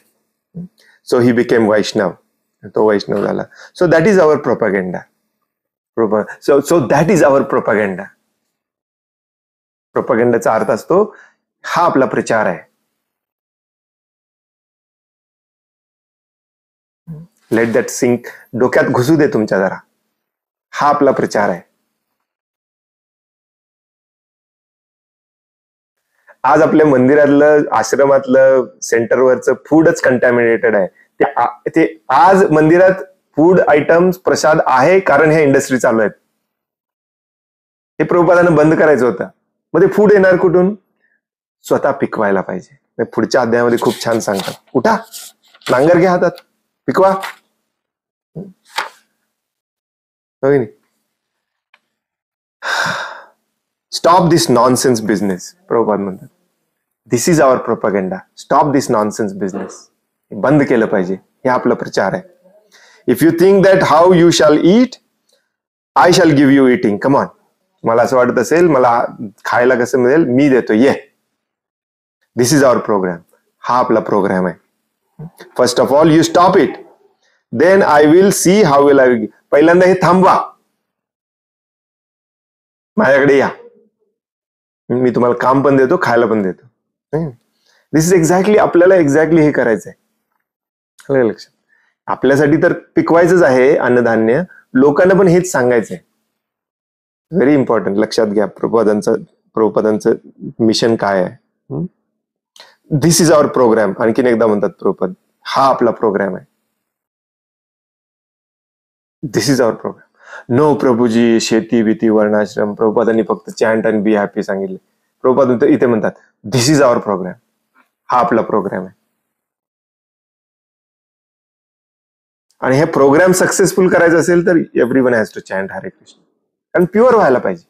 So he became Vaishnav. तो वैष्णव झाला. So that is our propaganda. So that is our propaganda. प्रोपगेंडाचा अर्थ असतो हा आपला प्रचार आहे. लेट दॅट सिंक, डोक्यात घुसू दे तुमच्या जरा. हा आपला प्रचार आहे. आज आपल्या मंदिरातलं, आश्रमातलं, सेंटरवरचं फूडच कंटॅमिनेटेड आहे. ते आज मंदिरात फूड आयटम्स, प्रसाद आहे कारण हे इंडस्ट्री चालू आहेत. हे प्रभुपादांना बंद करायचं होतं. मग ते फूड येणार कुठून? स्वतः पिकवायला पाहिजे. पुढच्या अध्यायामध्ये खूप छान सांगतात, उठा, नांगर घ्या हातात, पिकवा. Stop this nonsense business. Prabhupada म्हणतात this is our propaganda. Stop this nonsense business. बंद केलं पाहिजे, हे आपला प्रचार आहे. If you think that how you shall eat, I shall give you eating. Come on. मला असं वाटत असेल मला खायला कसं मिळेल, मी देतो, ये. This is our program. हा आपला प्रोग्राम आहे. First of all you stop it, then I will see how will I. पहिल्यांदा हे थांबवा, माझ्याकडे या, मी तुम्हाला काम पण देतो, खायला पण देतो. दिस इज एक्झॅक्टली, आपल्याला एक्झॅक्टली हे करायचंय. लक्षात, आपल्यासाठी तर पिकवायचंच आहे अन्नधान्य, लोकांना पण हेच सांगायचंय. Very important. लक्षात घ्या प्रभुपादांचं मिशन काय आहे. This is our programme. आणखीन एकदा म्हणतात प्रभुपाद, हा आपला प्रोग्राम आहे. This is our programme. No Prabhuji शेती भीती वर्णाश्रम. प्रभुपादांनी फक्त चॅन्ट अँड बी हॅपी सांगितले. प्रभुपाद इथे म्हणतात दिस इज आवर प्रोग्राम. हा आपला प्रोग्राम आहे. आणि हे प्रोग्राम सक्सेसफुल करायचं असेल तर everyone has to chant Hare Krishna. कारण प्युअर व्हायला पाहिजे.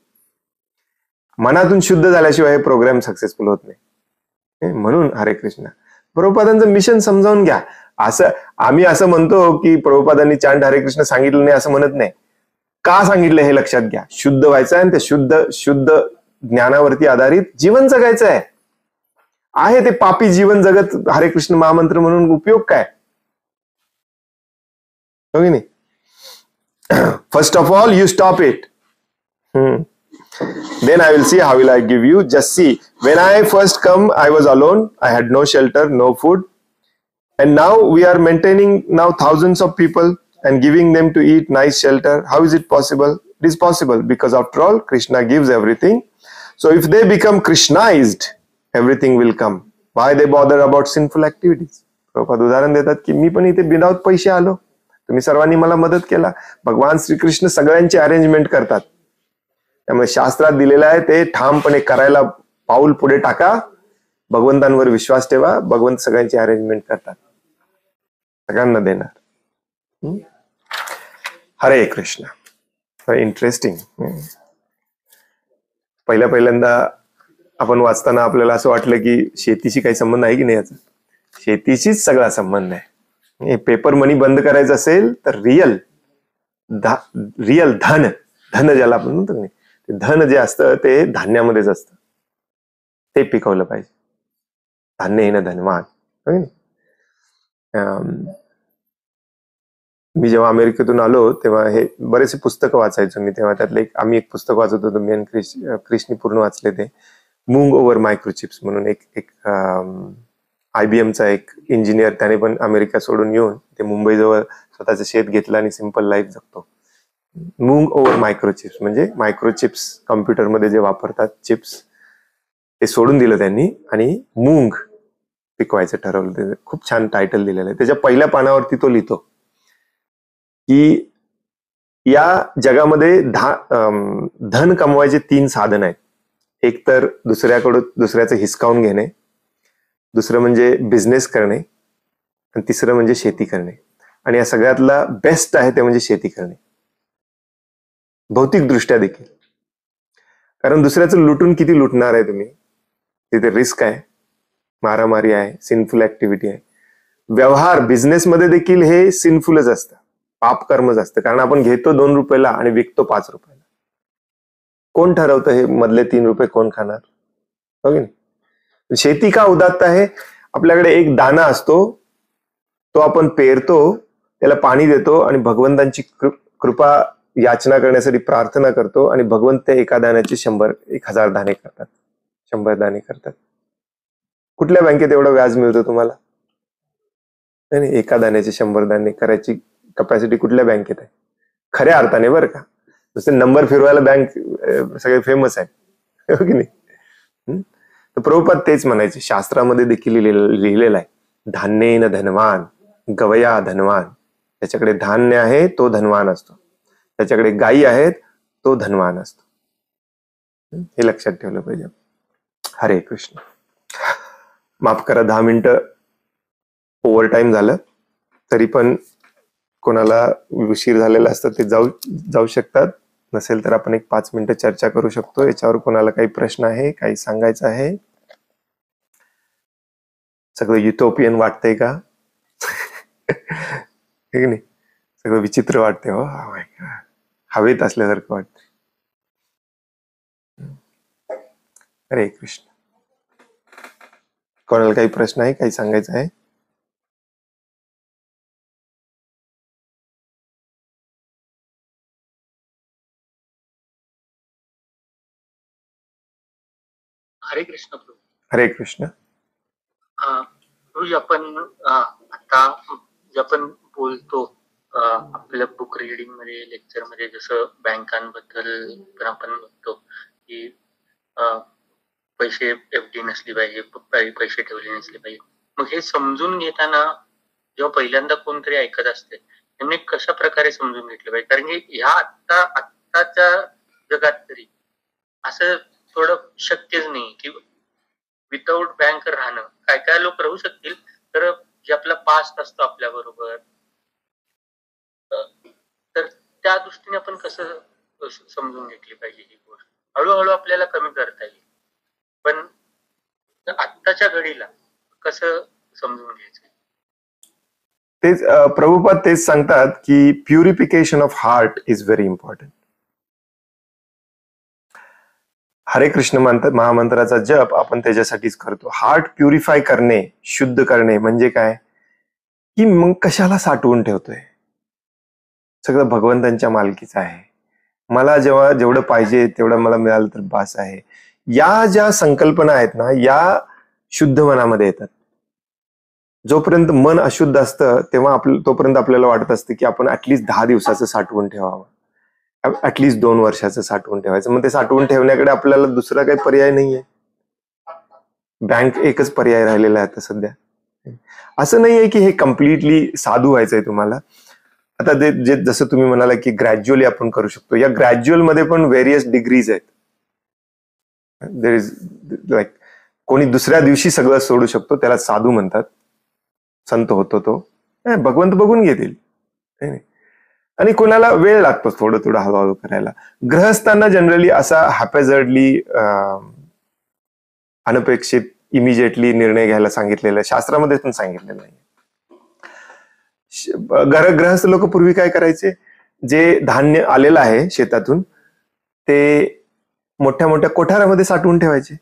मनातून शुद्ध झाल्याशिवाय हे प्रोग्राम सक्सेसफुल होत नाही. म्हणून हरे कृष्ण. प्रभुपादांचं मिशन समजावून घ्या. आम्ही असं म्हणतो की प्रभुपादांनी चॅन्ट हरे कृष्ण सांगितलं नाही असं म्हणत नाही. का सांगितलं हे लक्षात घ्या. शुद्ध व्हायचं आहे आणि ते शुद्ध ज्ञानावरती आधारित जीवन जगायचं आहे. ते पापी जीवन जगत हरे कृष्ण महामंत्र म्हणून उपयोग काय? First of all you stop it. Then I will see how will I give you. Just see, when I first come, I was alone. I had no shelter, no food. And now we are maintaining now thousands of people and giving them to eat, nice shelter. How is it possible? It is possible because after all, Krishna gives everything. So if they become Krishnaized, everything will come. Why they bother about sinful activities? Prabhupada उदाहरण देतात की मी पण इथे without पैसे आलो, तुम्ही सर्वांनी मला मदत केला. भगवान श्रीकृष्ण सगळ्यांची अरेंजमेंट करतात. त्यामुळे शास्त्रात दिलेलं आहे ते ठामपणे करायला पाऊल पुढे टाका, भगवंतांवर विश्वास ठेवा, भगवंत सगळ्यांची अरेंजमेंट करतात, सगळ्यांना देणार. हरे कृष्ण. इंटरेस्टिंग. पहिल्यांदा आपण वाचताना आपल्याला असं वाटलं की शेतीशी काही संबंध आहे की नाही. याचा शेतीशीच सगळा संबंध आहे. पेपर मनी बंद करायचं असेल तर रिअल धन ज्याला आपण म्हणतो नाही, ते धन जे असतं ते धान्यामध्येच असतं, ते पिकवलं पाहिजे. धान्य हे ना धनवान. मी जेव्हा अमेरिकेतून आलो तेव्हा हे बरेचसे पुस्तकं वाचायचो मी. तेव्हा त्यातलं आम्ही एक पुस्तक वाचत होतो, मी आणि क्रिशनी पूर्ण वाचले ते, मूंग ओव्हर मायक्रोचिप्स म्हणून. एक IBMचा एक इंजिनियर, त्याने पण अमेरिका सोडून येऊन ते मुंबईजवळ स्वतःचं शेत घेतलं आणि सिंपल लाईफ जगतो. मूंग ओव्हर मायक्रोचिप्स म्हणजे मायक्रोचिप्स कॉम्प्युटरमध्ये जे वापरतात चिप्स, ते सोडून दिलं त्यांनी आणि मूंग पिकवायचं ठरवलं. खूप छान टायटल दिलेलं आहे. त्याच्या पहिल्या पानावरती तो लिहितो की या जगामध्ये धन कमवायचे 3 साधन आहेत. एक तर दुसऱ्याचं हिसकावून घेणे, दुसरं म्हणजे बिझनेस करणे, आणि तिसरं म्हणजे शेती करणे. आणि या सगळ्यातला बेस्ट आहे ते म्हणजे शेती करणे, भौतिक दृष्ट्या देखील. कारण दुसऱ्याचं लुटून किती लुटणार आहे तुम्ही? तिथे रिस्क आहे, मारामारी आहे, सिनफुल ऍक्टिव्हिटी आहे. व्यवहार बिझनेसमध्ये देखील हे सिनफुलच असतं, पापकर्मच असतं. कारण आपण घेतो 2 रुपयाला आणि विकतो 5 रुपयाला. कोण ठरवतं हे मधले 3 रुपये कोण खाणार? हो की नाही? शेती का उदात्त आहे? आपल्याकडे एक दाना असतो, तो आपण पेरतो, त्याला पाणी देतो आणि भगवंतांची कृपा याचना करण्यासाठी प्रार्थना करतो, आणि भगवंत त्या एका दाण्याचे 1,000 दाणे करतात, 100 दाणे करतात. कुठल्या बँकेत एवढं व्याज मिळतं तुम्हाला? नाही, एका दाण्याचे 100 दाणे करायची कपॅसिटी कुठल्या बँकेत आहे? खऱ्या अर्थाने बरं का, नुसते नंबर फिरवायला बँक सगळे फेमस आहे, हो की नाही? तर प्रभुपाद तेच म्हणायचे, शास्त्रामध्ये देखील लिहिलेलं आहे, धान्येन धनवान गवया धनवान. त्याच्याकडे धान्य आहे तो धनवान असतो, त्याच्याकडे गायी आहेत तो धनवान असतो. हे लक्षात ठेवलं पाहिजे. हरे कृष्ण. माफ करा, 10 मिनिटं ओव्हर टाइम झालं. तरी पण कोणाला उशीर झालेला असतं ते जाऊ शकतात. नसेल तर आपण एक 5 मिनिटं चर्चा करू शकतो. याच्यावर कोणाला काही प्रश्न आहे, काही सांगायचं आहे? सगळं युटोपियन वाटतंय का? ठीक नाही, सगळं विचित्र वाटतंय. हो, हवेत असल्यासारखं वाटतंय. हरे कृष्ण. कोणाला काही प्रश्न आहे, काही सांगायचं आहे? हरे कृष्ण प्रभू. हरे कृष्ण. आपण आता आपण बोलतो आपल्या बुक रिडिंग मध्ये, लेक्चर मध्ये, जसं बँकांबद्दल पण आपण बघतो की पैसे FD नसली पाहिजे, पैसे ठेवले नसले पाहिजे. मग हे समजून घेताना जेव्हा पहिल्यांदा कोणतरी ऐकत असते, त्यांनी कशा प्रकारे समजून घेतलं पाहिजे? कारण की ह्या आत्ताच्या जगात तरी असं थोडं शक्यच नाही की विदाउट बँक राहणं. काय काय लोक राहू शकतील, तर जे आपला पास्ट असतो आपल्या बरोबर, तर त्या दृष्टीने आपण कसं समजून घेतली पाहिजे ही गोष्ट? हळूहळू आपल्याला कमी करता येईल, पण आत्ताच्या घडीला कसं समजून घ्यायचं? तेच प्रभुपाद तेच सांगतात की purification of heart is very important. हरे कृष्ण महामंत्राचा जप आपण त्याच्यासाठीच करतो. हार्ट प्युरिफाय करणे, शुद्ध करणे म्हणजे काय? की मग कशाला साठवून ठेवतोय? सगळं भगवंतांच्या मालकीचं आहे. मला जेवढं पाहिजे तेवढं मला मिळालं तर बास आहे, या ज्या संकल्पना आहेत ना, या शुद्ध मनामध्ये येतात. जोपर्यंत मन अशुद्ध असतं तेव्हा तोपर्यंत आपल्याला वाटत असतं की आपण ऍटलीस्ट 10 दिवसाचं साठवून ठेवावं, ऍटलीस्ट 2 वर्षाचं साठवून ठेवायचं. मग ते साठवून ठेवण्याकडे आपल्याला दुसरा काही पर्याय नाहीये. बँक एकच पर्याय राहिलेला आहे आता सध्या. असं नाहीये की हे कम्प्लिटली साधू व्हायचंय तुम्हाला. आता जे जसं तुम्ही म्हणाला की ग्रॅज्युअली आपण करू शकतो, या ग्रॅज्युअल मध्ये पण व्हेरियस डिग्रीज आहेत. देर इज लाईक कोणी दुसऱ्या दिवशी सगळं सोडू शकतो, त्याला साधू म्हणतात, संत होतो तो. भगवंत बघून घेतील. आणि कोणाला वेळ लागतो थोडं थोडं हळूहळू करायला. ग्रहस्थांना जनरली असा हॅपेझर्डली अनपेक्षित इमिजिएटली निर्णय घ्यायला सांगितलेला शास्त्रामध्ये पण सांगितलेलं नाही. ग्रहस्थ लोक पूर्वी काय करायचे, जे धान्य आलेलं आहे शेतातून ते मोठ्या मोठ्या कोठारामध्ये साठवून ठेवायचे.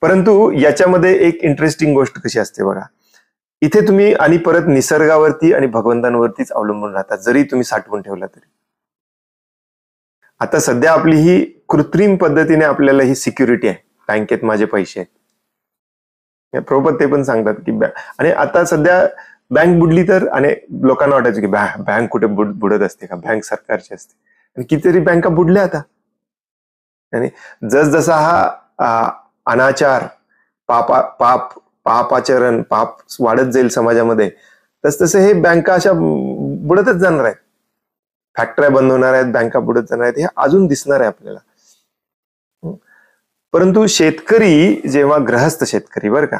परंतु याच्यामध्ये एक इंटरेस्टिंग गोष्ट कशी असते बघा, इथे तुम्ही आणि परत निसर्गावरती आणि भगवंतांवरतीच अवलंबून राहतात, जरी तुम्ही साठवून ठेवला तरी. आता सध्या आपली ही कृत्रिम पद्धतीने आपल्याला ही सिक्युरिटी आहे, बँकेत माझे पैसे आहेत. प्रभुपाद ते पण सांगतात की आणि आता सध्या बँक बुडली तर, आणि लोकांना वाटायचं की बँक कुठे बुडत असते का, बँक सरकारची असते. आणि कितीतरी बँका बुडल्या आता. आणि जसजसा हा अनाचार, पापाचरण, पाप वाढत जाईल समाजामध्ये, तसतसे हे बँका अशा बुडतच जाणार आहेत. फॅक्टऱ्या बंद होणार आहेत, बँका बुडत जाणार आहेत, हे अजून दिसणार आहे आपल्याला. परंतु शेतकरी जेव्हा, ग्रहस्थ शेतकरी बरं का,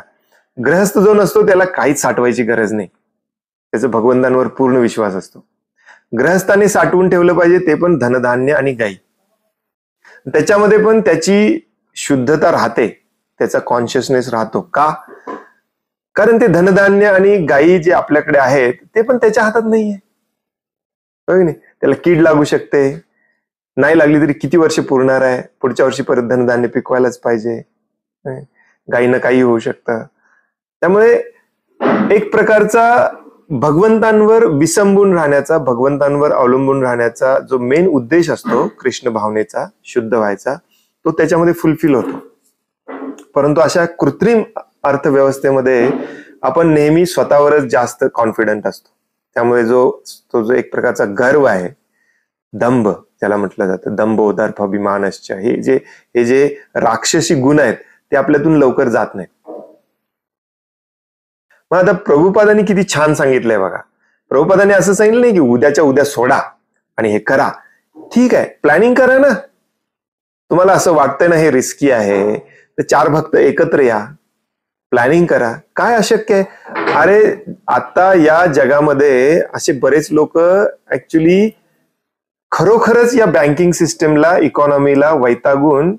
ग्रहस्थ जो नसतो त्याला काहीच साठवायची गरज नाही, त्याचा भगवंतांवर पूर्ण विश्वास असतो. ग्रहस्थाने साठवून ठेवलं पाहिजे ते पण धनधान्य आणि गायी. त्याच्यामध्ये पण त्याची शुद्धता राहते, त्याचा कॉन्शियसनेस राहतो. का? कारण ते धनधान्य आणि गायी जे आपल्याकडे आहेत ते पण त्याच्या हातात नाहीये. त्याला कीड लागू शकते, नाही लागली तरी किती वर्ष पुरणार आहे, पुढच्या वर्षी परत धनधान्य पिकवायलाच पाहिजे, गायीनं काही होऊ शकतं. त्यामुळे एक प्रकारचा भगवंतांवर विसंबून राहण्याचा, भगवंतांवर अवलंबून राहण्याचा जो मेन उद्देश असतो कृष्ण भावनेचा, शुद्ध व्हायचा, तो त्याच्यामध्ये फुलफिल होतो. परंतु अशा कृत्रिम अर्थव्यवस्थेमध्ये आपण नेहमी स्वतःवरच जास्त कॉन्फिडंट असतो. त्यामुळे तो जो एक प्रकारचा गर्व आहे, दंभ ज्याला म्हटलं जातं, दंभ दर्प अभिमानश्च, हे जे राक्षसी गुण आहेत ते आपल्यातून लवकर जात नाहीत. मग आता प्रभुपादांनी किती छान सांगितलंय बघा. प्रभुपादांनी असं सांगितलं नाही की उद्याच्या उद्या सोडा आणि हे करा. ठीक आहे, प्लॅनिंग करा ना. तुम्हाला असं वाटतंय ना हे रिस्की आहे, तर 4 भक्त एकत्र या, प्लॅनिंग करा. काय अशक्य आहे? अरे आता या जगामध्ये असे बरेच लोक ऍक्च्युली खरोखरच या बँकिंग सिस्टमला, इकॉनॉमीला वैतागून,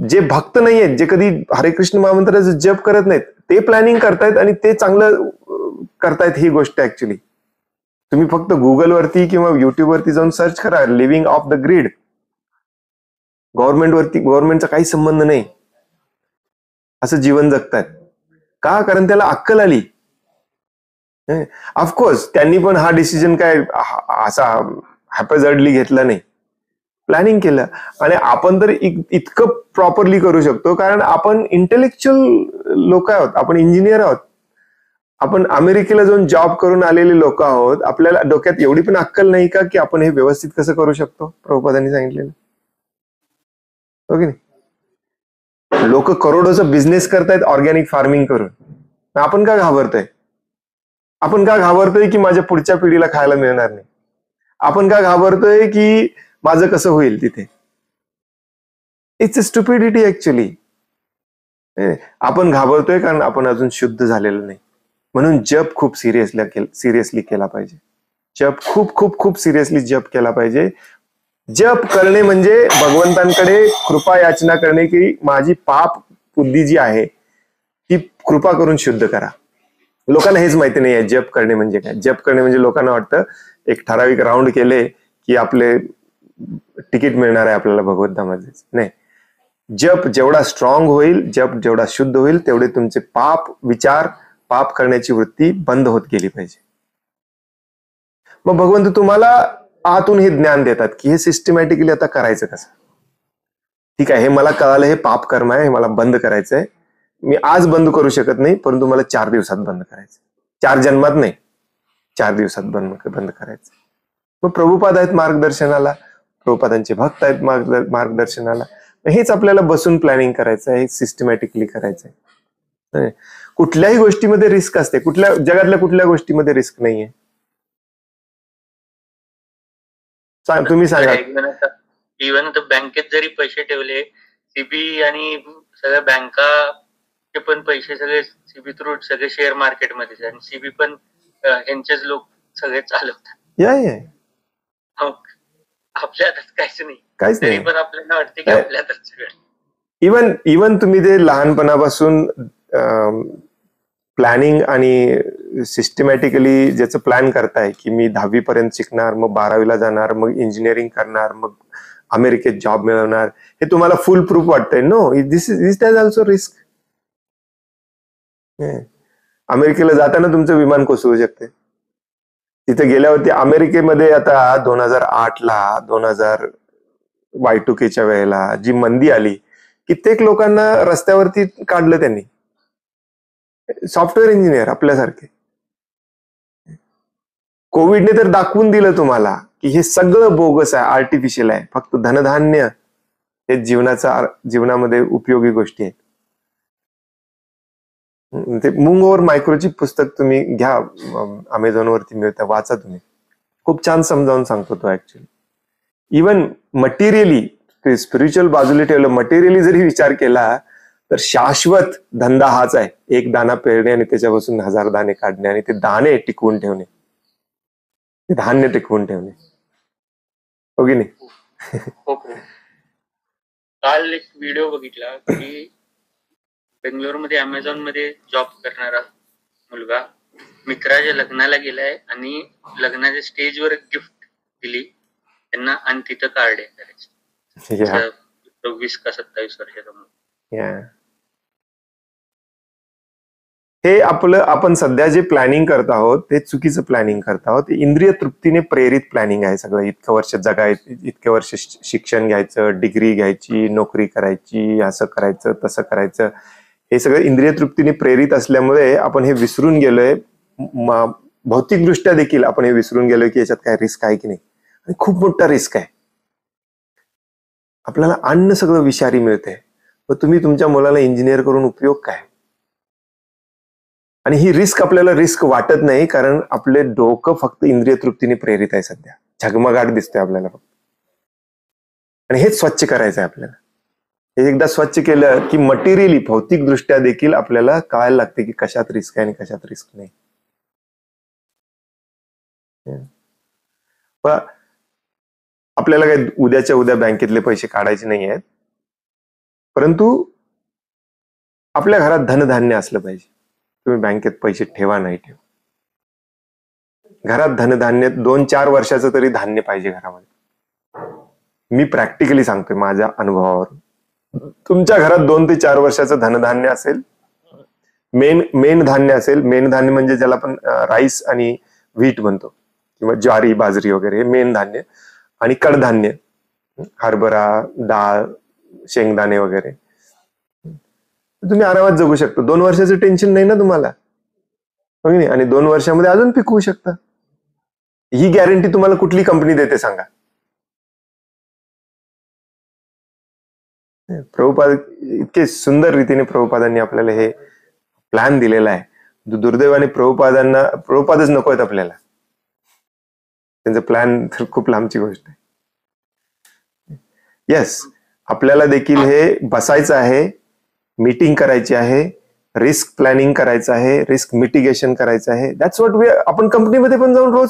जे भक्त नाहीयेत, जे कधी हरे कृष्ण महामंत्राचं जप करत नाहीत, ते प्लॅनिंग करतायत आणि ते चांगलं करतायत ही गोष्ट. ऍक्च्युली तुम्ही फक्त गुगलवरती किंवा युट्यूबवरती जाऊन सर्च करा, लिव्हिंग ऑफ द ग्रीड. गव्हर्नमेंटचा काही संबंध नाही, असं जीवन जगतायत. का? कारण त्याला अक्कल आली. ऑफकोर्स त्यांनी पण हा डिसिजन काय असा हॅपेझर्डली घेतला नाही, प्लॅनिंग केलं. आणि आपण तर इतकं प्रॉपरली करू शकतो कारण आपण इंटेलेक्च्युअल लोक आहोत, आपण इंजिनियर आहोत, आपण अमेरिकेला जाऊन जॉब करून आलेले लोक आहोत. आपल्याला डोक्यात एवढी पण अक्कल नाही का की आपण हे व्यवस्थित कसं करू शकतो? प्रभुपादांनी सांगितलेलं, हो की नाही? लोक करोडोचा बिझनेस करतायत ऑर्गॅनिक फार्मिंग करून. आपण का घाबरतोय? आपण का घाबरतोय की माझ्या पुढच्या पिढीला खायला मिळणार नाही? आपण का घाबरतोय की माझं कसं होईल तिथे? It's a stupidity actually. आपण घाबरतोय कारण आपण अजून शुद्ध झालेलं नाही. म्हणून जप खूप सिरियसली केला पाहिजे. जप खूप खूप खूप सिरियसली जप केला पाहिजे. जप करणे म्हणजे भगवंतांकडे कृपा याचना करणे की माझी पाप बुद्धी जी आहे ती कृपा करून शुद्ध करा. लोकांना हेच माहिती नाही आहे जप करणे म्हणजे काय. जप करणे म्हणजे लोकांना वाटतं एक ठराविक राऊंड केले की आपले तिकीट मिळणार आहे आपल्याला भगवंतामध्ये. नाही, जप जेवढा स्ट्रॉंग होईल, जप जेवढा शुद्ध होईल, तेवढे तुमचे पाप करण्याची वृत्ती बंद होत गेली पाहिजे. मग भगवंत तुम्हाला आतून हे ज्ञान देतात की हे सिस्टमॅटिकली आता करायचं कसं. ठीक आहे, हे मला कळालं, हे पाप कर्म आहे, हे मला बंद करायचंय, मी आज बंद करू शकत नाही, परंतु मला 4 दिवसात बंद करायचं, 4 जन्मात नाही, 4 दिवसात बंद करायचं. मग प्रभुपाद आहेत मार्गदर्शनाला, प्रभुपादांचे भक्त आहेत मार्गदर्शनाला. हेच आपल्याला बसून प्लॅनिंग करायचं आहे, सिस्टमॅटिकली करायचं आहे. कुठल्याही गोष्टीमध्ये रिस्क असते, जगातल्या कुठल्या गोष्टीमध्ये रिस्क नाहीये. तुम्ही सांगा. इव्हन बँकेत जरी पैसे ठेवले, सीबी आणि सगळ्या बँका पण पैसे सगळे सीबी थ्रू सगळे शेअर मार्केटमध्ये, आणि सीबी पण यांचेच लोक सगळे चालवतात. आपल्या हातात काहीच नाही, पण आपल्याला वाटते की आपल्या हातात सगळं. इवन तुम्ही ते लहानपणापासून प्लॅनिंग आणि सिस्टमॅटिकली ज्याचं प्लॅन करताय की मी 10वी पर्यंत शिकणार, मग 12वीला जाणार, मग इंजिनिअरिंग करणार, मग अमेरिकेत जॉब मिळवणार, हे तुम्हाला फुल प्रूफ वाटतंय. No, this is also risk. अमेरिकेला जाताना तुमचं विमान कोसळू शकते. तिथे गेल्यावरती अमेरिकेमध्ये आता 2008ला 2000Y2K वेळेला जी मंदी आली, कित्येक लोकांना रस्त्यावरती काढलं त्यांनी. सॉफ्टवेअर इंजिनियर आपल्यासारखे. कोविडने तर दाखवून दिलं तुम्हाला की हे सगळं बोगस आहे, आर्टिफिशियल आहे. फक्त धनधान्य हे जीवनामध्ये उपयोगी गोष्टी आहेत. ते मूंग ओव्हर मायक्रोचिप पुस्तक तुम्ही घ्या, अमेझॉनवरती मिळतं, वाचा तुम्ही. खूप छान समजावून सांगतो तो. ऍक्च्युली इवन मटेरियली, स्पिरिच्युअल बाजूला ठेवलं, मटेरियली जरी विचार केला तर शाश्वत धंदा हाच आहे. एक दाणा पेरणे आणि त्याच्यापासून 1000 दाणे काढणे, आणि ते दाणे टिकवून ठेवणे, ते धान्य टिकवून ठेवणे. हो की नाही? काल एक व्हिडिओ बघितला की बेंगलोरमध्ये अमेझॉन मध्ये जॉब करणारा मुलगा मित्राच्या लग्नाला गेलाय आणि लग्नाच्या स्टेजवर गिफ्ट दिली त्यांना, आणि तिथं कार्ड आहे करायचं 26 का 27 वर्षाचा मुलगा. हे आपण सध्या जे प्लॅनिंग करत आहोत ते चुकीचं प्लॅनिंग करत आहोत. इंद्रिय तृप्तीने प्रेरित प्लॅनिंग आहे सगळं. इतकं वर्ष जगायचं, इतके वर्ष शिक्षण घ्यायचं, डिग्री घ्यायची, नोकरी करायची, असं करायचं, तसं करायचं, हे सगळं इंद्रिय तृप्तीने प्रेरित असल्यामुळे आपण हे विसरून गेलोय. भौतिकदृष्ट्या देखील आपण हे विसरून गेलोय की याच्यात काय रिस्क आहे की नाही. आणि खूप मोठा रिस्क आहे. आपल्याला अन्न सगळं विषारी मिळतंय, मग तुम्ही तुमच्या मुलाला इंजिनियर करून उपयोग काय? आणि ही रिस्क आपल्याला रिस्क वाटत नाही, कारण आपले डोकं फक्त इंद्रिय तृप्तीने प्रेरित आहे सध्या. झगमगाट दिसतोय आपल्याला फक्त, आणि हेच स्वच्छ करायचं आहे आपल्याला. हे एकदा स्वच्छ केलं की मटेरियली, भौतिक दृष्ट्या देखील आपल्याला कळायला लागते की कशात रिस्क आहे आणि कशात रिस्क नाही. पण आपल्याला काही उद्याच्या उद्या बँकेतले पैसे काढायचे नाही आहेत, परंतु आपल्या घरात धनधान्य असलं पाहिजे. तुम्ही बँकेत पैसे ठेवा नाही ठेवा, घरात धनधान्य 2-4 वर्षाचं तरी धान्य पाहिजे घरामध्ये. मी प्रॅक्टिकली सांगतोय माझ्या अनुभवावरून. तुमच्या घरात 2 ते 4 वर्षाचं धनधान्य असेल, मेन धान्य असेल. मेन धान्य म्हणजे ज्याला आपण राईस आणि व्हीट म्हणतो, किंवा ज्वारी, बाजरी वगैरे, हे मेन धान्य. आणि कडधान्य, हरभरा, डाळ, शेंगदाणे वगैरे, तुम्ही आरामात जगू शकता. 2 वर्षाचं टेन्शन नाही ना तुम्हाला, आणि 2 वर्षामध्ये अजून पिकवू शकता. ही गॅरंटी तुम्हाला कुठली कंपनी देते सांगा? प्रभुपाद इतके सुंदर रीतीने प्रभुपादांनी आपल्याला हे प्लॅन दिलेला आहे. दुर्दैवाने प्रभुपादच नको आहेत आपल्याला. त्यांचं प्लॅन तर खूप लांबची गोष्ट आहे. येस, आपल्याला देखील हे बसायचं आहे, मीटिंग करायची आहे, रिस्क प्लॅनिंग करायचं आहे, रिस्क मिटिगेशन करायचं आहे. दॅट्स व्हॉट आपण कंपनीमध्ये पण जाऊन रोज